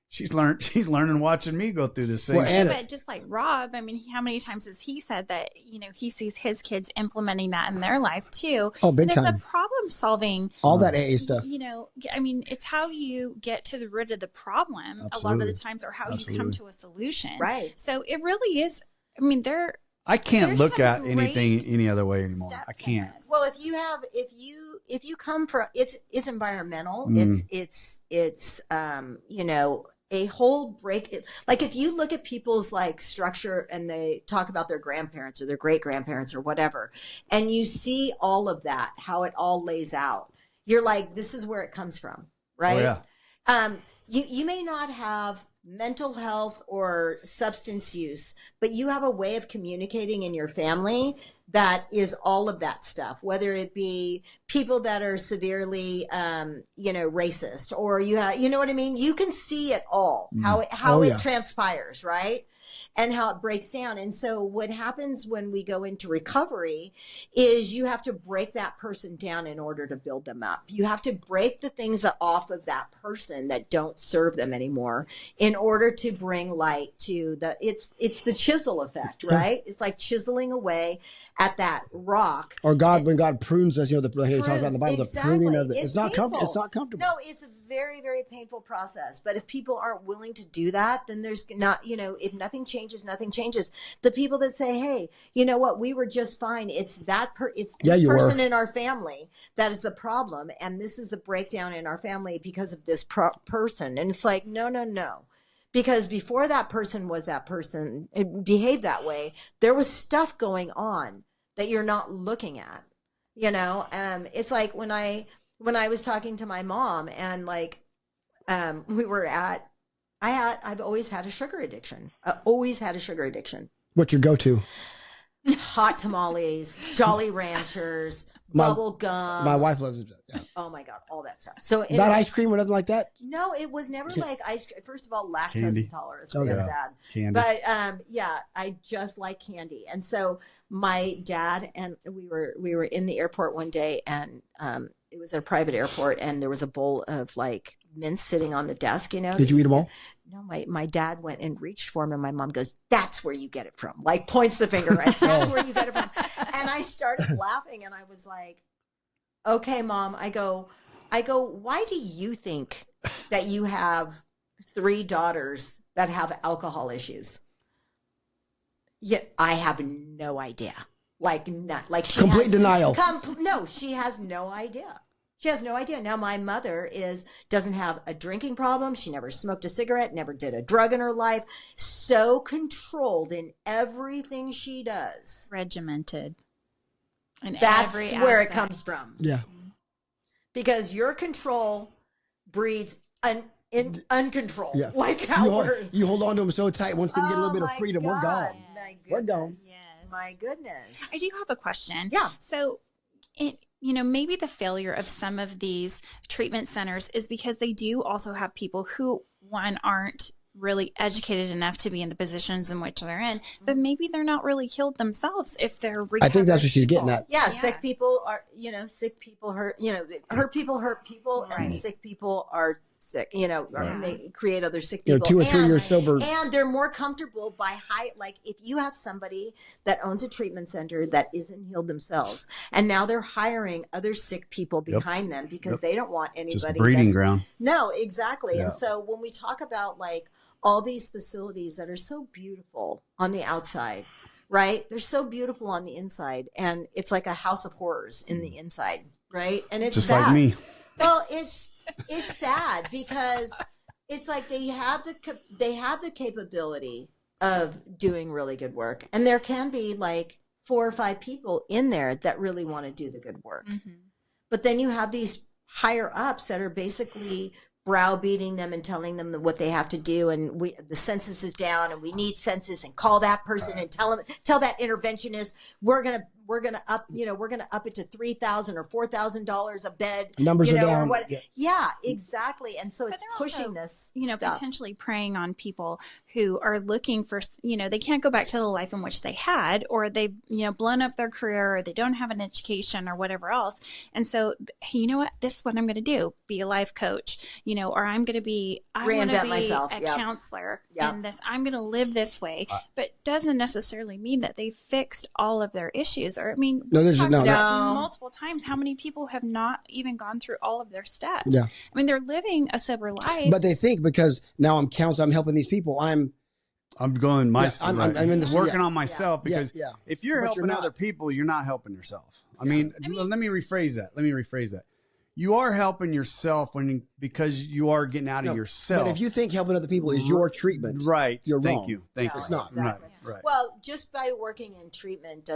she's learning watching me go through this same Well, shit. But just like Rob, I mean, how many times has he said that, you know, he sees his kids implementing that in their life too? Oh, big and it's time. a problem solving, All that AA stuff. you know, I mean, it's how you get to the root of the problem a lot of Absolutely. the times, or how you come to a solution. Right. So it really is, I mean, I can't There's look some at anything great any other way anymore. steps I in can't. this. Well, if you come from, it's environmental. It's you know, a whole break. Like if you look at people's like structure and they talk about their grandparents or their great grandparents or whatever, and you see all of that, how it all lays out, you're like, this is where it comes from, right? Oh, yeah. You may not have mental health or substance use, but you have a way of communicating in your family that is all of that stuff, whether it be people that are severely, you know, racist, or you know what I mean? You can see it all, how it transpires, right? And how it breaks down. And so what happens when we go into recovery is you have to break that person down in order to build them up. You have to break the things off of that person that don't serve them anymore in order to bring light to it's the chisel effect, right? It's like chiseling away at that rock. Or when God prunes us, you know, he talks about in the Bible, Exactly. the pruning of the, it's not painful. It's not comfortable. No, it's a very, very painful process. But if people aren't willing to do that, then there's not, you know, if nothing changes, nothing changes. The people that say, hey, you know what, we were just fine. It's it's this person in our family that is the problem. And this is the breakdown in our family because of this person. And it's like, no. Because before that person was that person, it behaved that way, there was stuff going on that you're not looking at, you know? It's like when I was talking to my mom and like, we were at I've always had a sugar addiction. I always had a sugar addiction. What's your go-to? Hot tamales, Jolly Ranchers, bubble gum. My wife loves it. Yeah. Oh my God, all that stuff. So Not ice cream or nothing like that? No, it was never like ice cream. First of all, lactose Candy. intolerance. Okay. Really bad. Candy. But yeah, I just like candy. And so my dad and we were in the airport one day, and it was at a private airport, and there was a bowl of like mints sitting on the desk, you know. Did you eat them all? No, my dad went and reached for him, and my mom goes, "That's where you get it from." Like points the finger, right? That's where you get it from. And I started laughing, and I was like, "Okay, Mom." I go, "Why do you think that you have 3 daughters that have alcohol issues?" Yet I have no idea. Like not like she Complete has, denial. No, she has no idea. She has no idea. Now my mother doesn't have a drinking problem. She never smoked a cigarette, never did a drug in her life. So controlled in everything she does. Regimented. In That's every where it aspect. comes from. Yeah. Because your control breeds uncontrol. Yeah. Like how You hold on to them so tight. Once they get a little bit of my freedom, we're God. gone. My We're gone. goodness. Yes. My goodness. I do have a question. Yeah. So, maybe the failure of some of these treatment centers is because they do also have people who, one, aren't really educated enough to be in the positions in which they're in, but maybe they're not really healed themselves if they're recovered. I think that's what she's getting at. Yeah, Yeah. sick people are, sick people hurt, hurt people, and Right. sick people are sick, or Right. create other sick You know, people. 2 or 3 years sober. And they're more comfortable by like if you have somebody that owns a treatment center that isn't healed themselves, and now they're hiring other sick people behind them because they don't want anybody. Just a breeding ground. No, exactly. Yeah. And so when we talk about like all these facilities that are so beautiful on the outside, right? They're so beautiful on the inside, and it's like a house of horrors in the inside, right? And it's Just sad. like me. Well, it's sad because it's like they have the capability of doing really good work, and there can be like 4 or 5 people in there that really want to do the good work. Mm-hmm. But then you have these higher ups that are basically browbeating them and telling them what they have to do, and the census is down, and we need census, and call that person and tell that interventionist we're gonna up it to $3,000 or $4,000 a bed. Numbers are down. Or what? Yeah. Yeah, exactly. And so But it's they're pushing also, this, stuff. potentially preying on people who are looking for, they can't go back to the life in which they had, or they've, blown up their career, or they don't have an education or whatever else. And so, you know what? This is what I'm going to do. Be a life coach, or I'm going to be, I want to Reinvent be myself. a Yep. counselor Yep. in this. I'm going to live this way, but doesn't necessarily mean that they fixed all of their issues. Or, No, we've there's talked no. about multiple times how many people have not even gone through all of their steps. Yeah. They're living a sober life. But they think because now I'm counseling, I'm helping these people. I'm going I'm in this- working yeah. on myself Yeah, because yeah. if you're But you're helping not. other people, you're not helping yourself. Let me rephrase that. You are helping yourself because you are getting out of yourself. But if you think helping other people is your treatment, right, you're thank wrong. you. Thank No, you. It's not. exactly. Right. Well, just by working in treatment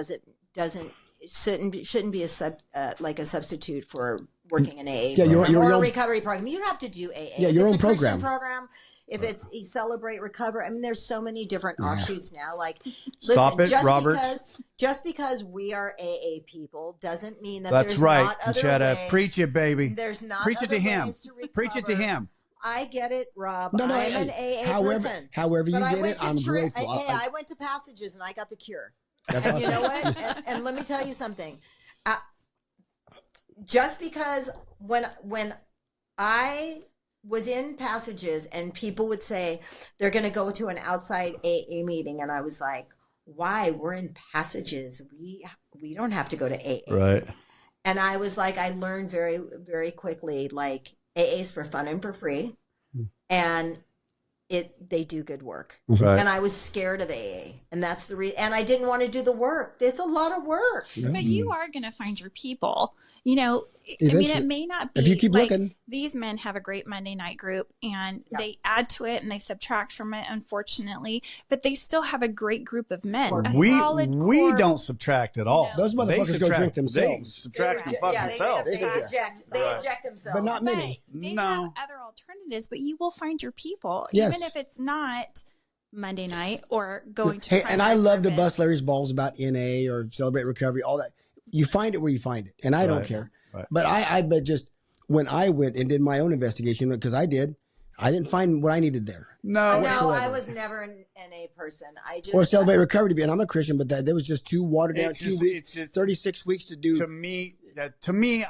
shouldn't be a substitute for working in AA Yeah, your program or a own- recovery program. You don't have to do AA. Yeah, If your it's own a Christian program. If it's Celebrate Recover, there's so many different offshoots now. Like, Stop listen, it, Robert. Just because we are AA people doesn't mean that That's there's right, not other Concetta. ways. Preach it, baby. There's not Preach it other to him. ways to Preach it to recover. him. I get it, Rob. No, I'm an hey, AA however, person. however you But I get went it, to I'm tri- grateful. Hey, I went to Passages and I got the cure. That's And you awesome. know what? And let me tell you something. Just because when I was in Passages and people would say they're going to go to an outside AA meeting, and I was like, why? We're in Passages. We don't have to go to AA. Right. And I was like, I learned very, very quickly, like AA is for fun and for free. And they do good work. Right. And I was scared of AA. And that's the reason. And I didn't want to do the work. It's a lot of work. But you are going to find your people. I mean, Eventually. it may not be. If you keep like, looking. these men have a great Monday night group, and Yeah. they add to it and they subtract from it, unfortunately. But they still have a great group of men. A We solid we core. don't subtract at all. No. Those motherfuckers go drink themselves. They subtract They the fucking yeah, they, themselves. they They eject. They Right. eject themselves. But not many. But they No. have other alternatives, but you will find your people, Yes. even if it's not Monday night or going to. Hey, and I primary love to purpose. bust Larry's balls about NA or Celebrate Recovery, all that. You find it where you find it, and I don't Right. care. Right. But I bet just when I went and did my own investigation, because I didn't find what I needed there. No, No, whatsoever. I was never an NA person. I just Or Celebrate Recovery to be, and I'm a Christian, but that was just too watered down. It's just- 2 weeks, it's just- 36 weeks to do. to me,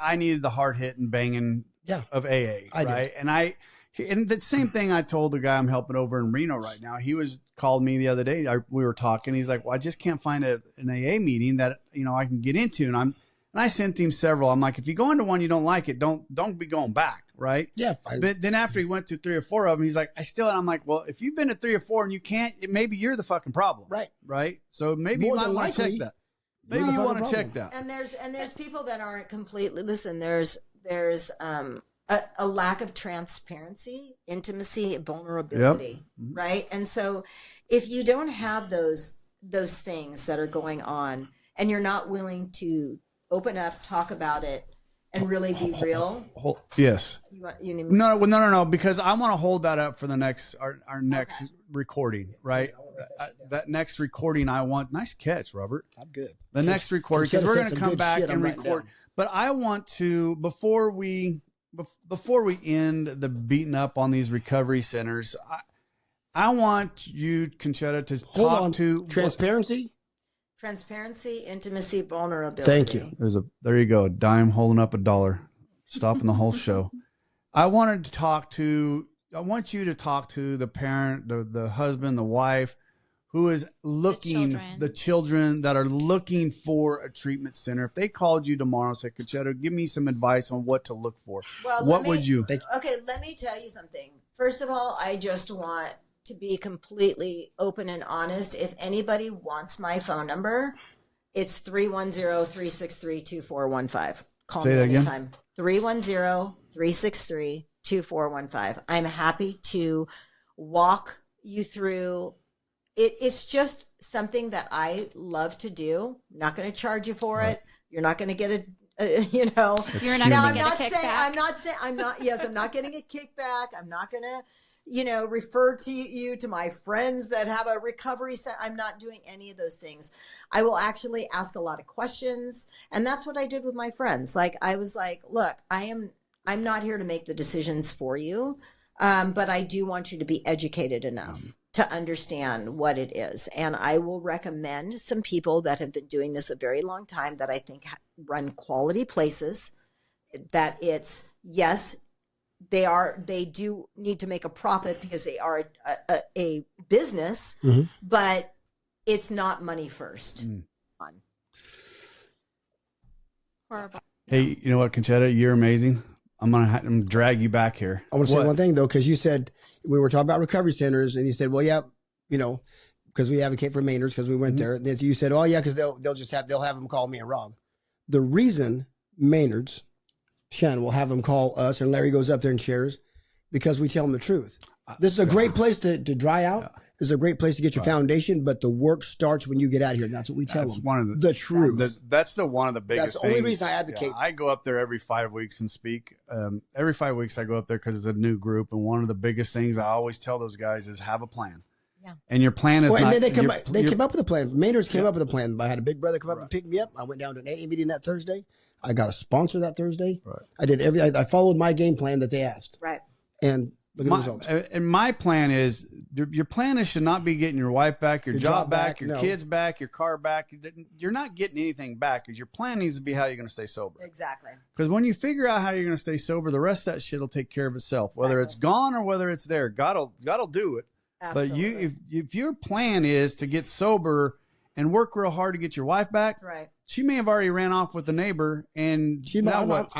I needed the hard hitting banging Yeah. of AA, I did. right? And the same thing I told the guy I'm helping over in Reno right now. He called me the other day. We were talking. He's like, "Well, I just can't find an AA meeting that I can get into." And I sent him several. I'm like, if you go into one you don't like it, don't be going back, right? Yeah. But then after he went to 3 or 4 of them, he's like, I'm like, well, if you've been to 3 or 4 and you can't, maybe you're the fucking problem, Right. So maybe More you might than want to check likely, that. you're Maybe the you want to fucking check problem. that. and there's people that aren't completely listen. There's a lack of transparency, intimacy, vulnerability, right? And so, if you don't have those things that are going on, and you're not willing to open up, talk about it, and really be real, Yes. you need No, because I want to hold that up for the next our next recording, right? That next recording, I want. Nice catch, Robert. I'm good. The next recording, because Concetta we're said going to some come good back shit and I'm writing record. down. But I want to before we end the beating up on these recovery centers. I want you, Concetta, to Hold talk on. to Transparency. transparency, intimacy, vulnerability. Thank you. There you go, a dime holding up $1, stopping the whole show. I want you to talk to the parent, the husband, the wife, who is looking, the children that are looking for a treatment center. If they called you tomorrow and said, Concetta, give me some advice on what to look for, Well, what would you? Okay, let me tell you something. First of all, I just want to be completely open and honest. If anybody wants my phone number, it's 310-363-2415. Call Say me that again. anytime. 310-363-2415. I'm happy to walk you through. It's just something that I love to do. I'm not going to charge you for it. You're not going to get You're not now, going to I'm get a not saying, kickback. I'm not getting a kickback. I'm not going to, refer to you to my friends that have a recovery center. I'm not doing any of those things. I will actually ask a lot of questions. And that's what I did with my friends. Like, I was like, look, I'm not here to make the decisions for you. But I do want you to be educated enough to understand what it is. And I will recommend some people that have been doing this a very long time that I think run quality places, that it's, yes, they do need to make a profit because they are a business, but it's not money first. Horrible. Hey, you know what, Concetta? You're amazing. I'm gonna drag you back here. I want to say What? one thing though, because you said we were talking about recovery centers, and you said, "Well, yeah, because we advocate for Maynards because we went there." And then you said, "Oh, yeah, because they'll have them call me and Rob." The reason Maynards, Shannon will have them call us, and Larry goes up there and shares, because we tell them the truth. This is a great place to dry out. Yeah. This is a great place to get your foundation, but the work starts when you get out of here. And that's what we tell That's them. one of the truth. That's one of the biggest. That's the only things. reason I advocate. Yeah, I go up there every 5 weeks and speak. Every 5 weeks I go up there because it's a new group, and one of the biggest things I always tell those guys is have a plan. Yeah. And your plan is Well, not. and then they came up with a plan. Maynards came up with a plan. I had a big brother come up and pick me up. I went down to an AA meeting that Thursday. I got a sponsor that Thursday. Right. I did I followed my game plan that they asked. Right. And look at the results. And my plan is your plan should not be getting your wife back, your job back, your no. kids back, your car back. You're not getting anything back, because your plan needs to be how you're going to stay sober. Exactly. Because when you figure out how you're going to stay sober, the rest of that shit will take care of itself. Whether it's gone or whether it's there, God'll do it. Absolutely. But if your plan is to get sober and work real hard to get your wife back, Right. she may have already ran off with the neighbor, and I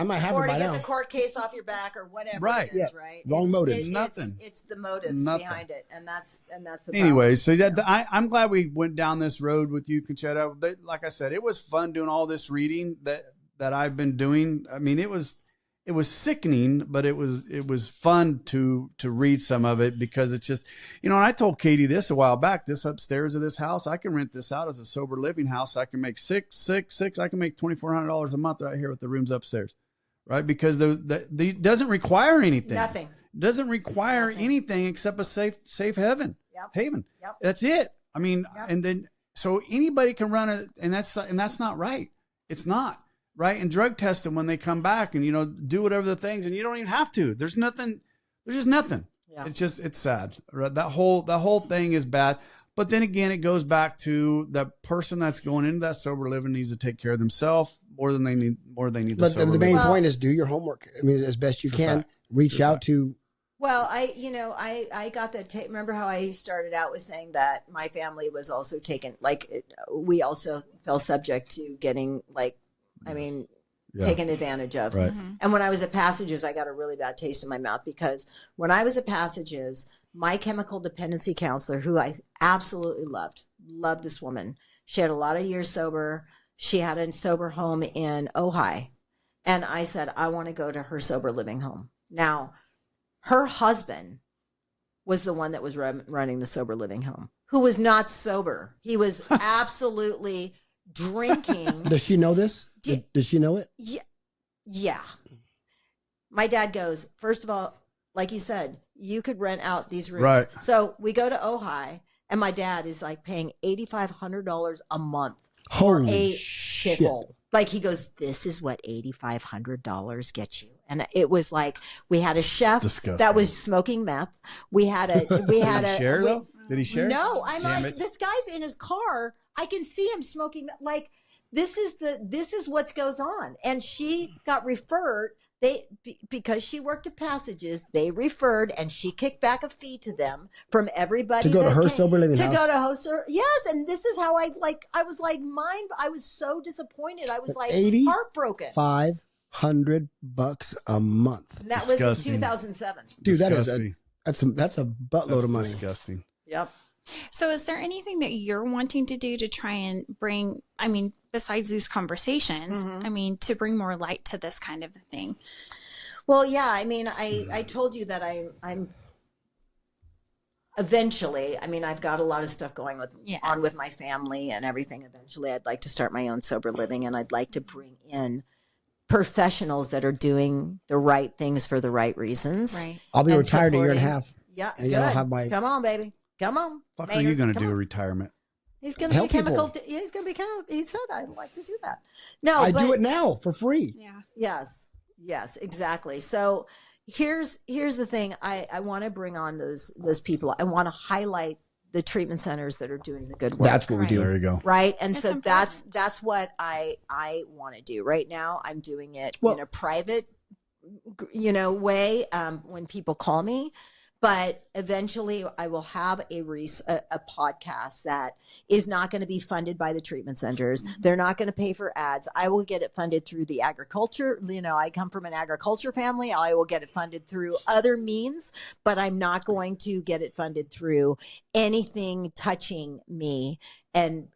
might have Or her to by get now. the court case off your back or whatever Right. it is, right? Wrong motive. Nothing. It's the motives Nothing. behind it. And that's the anyway, so I'm glad we went down this road with you, Concetta. Like I said, it was fun doing all this reading. that I've been doing. I mean, it was sickening, but it was fun to read some of it, because it's just, and I told Katie this a while back, this upstairs of this house, I can rent this out as a sober living house. I can make I can make $2,400 a month right here with the rooms upstairs, right? Because the doesn't require anything. Nothing. Doesn't require anything except a safe haven. Haven. Yep. That's it. I mean, and then, so anybody can run it, and that's not right. It's not. Right. And drug test them when they come back, and, do whatever the things, and you don't even have to. There's just nothing. Yeah. It's sad. Right? That whole thing is bad. But then again, it goes back to the person that's going into that sober living needs to take care of themselves more than they need. But the main point is do your homework. I mean, as best you can. Reach out to. Well, I got that. Remember how I started out with saying that my family was also taken, we also fell subject to getting taken advantage of. Right. Mm-hmm. And when I was at Passages, I got a really bad taste in my mouth, because when I was at Passages, my chemical dependency counselor, who I absolutely loved this woman. She had a lot of years sober. She had a sober home in Ojai. And I said, I want to go to her sober living home. Now, her husband was the one that was running the sober living home, who was not sober. He was absolutely drinking. Does she know this? Does she know it? Yeah. My dad goes, first of all, like you said, you could rent out these rooms. Right. So we go to Ojai, and my dad is paying $8,500 a month for a shithole. He goes, this is what $8,500 gets you. And it was we had a chef that was smoking meth. Did he share though? Did he share? No, this guy's in his car. I can see him smoking. This is what goes on. And she got referred. Because she worked at Passages, they referred, and she kicked back a fee to them from everybody to go to her sober living house. To go to her, yes. And this is how I was I was so disappointed. I was heartbroken. $500 a month. And that was in 2007. Dude, that's a buttload of money. Disgusting. Yep. So is there anything that you're wanting to do to try and bring, besides these conversations, to bring more light to this kind of a thing? Well, yeah, I told you that I'm eventually, I've got a lot of stuff going on with my family and everything. Eventually, I'd like to start my own sober living, and I'd like to bring in professionals that are doing the right things for the right reasons. Right. I'll be retired a year and a half. Yeah, and good. I'll have my... Come on, baby. Come on. Fuck are you going to do a retirement? He's going to be chemical. He's going to be chemical. He said, I'd like to do that. No, I do it now for free. Yeah. Yes, exactly. So here's the thing. I want to bring on those people. I want to highlight the treatment centers that are doing the good work. That's what we do. There you go. Right. And so that's what I want to do. Right now, I'm doing it in a private, way when people call me. But eventually I will have a podcast that is not going to be funded by the treatment centers. Mm-hmm. They're not going to pay for ads. I will get it funded through the agriculture. I come from an agriculture family. I will get it funded through other means, but I'm not going to get it funded through anything touching me and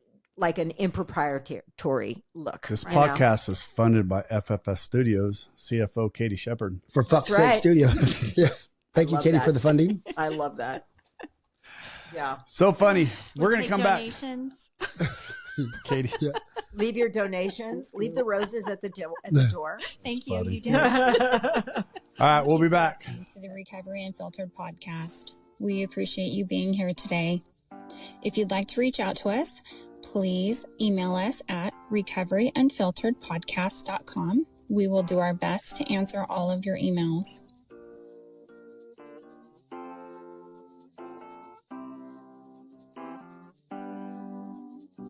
an improprietary look. This podcast is funded by FFS Studios, CFO Katie Shepard. For fuck's sake, studio. Yeah. Thank you, Katie, for the funding. I love that. Yeah. So funny. We're going to come donations. Back. Katie. Yeah. Leave your donations. Leave the roses at the door. Thank you. Funny. You did. All right, we'll be back. Listening to the Recovery Unfiltered podcast. We appreciate you being here today. If you'd like to reach out to us, please email us at recoveryunfilteredpodcast.com. We will do our best to answer all of your emails.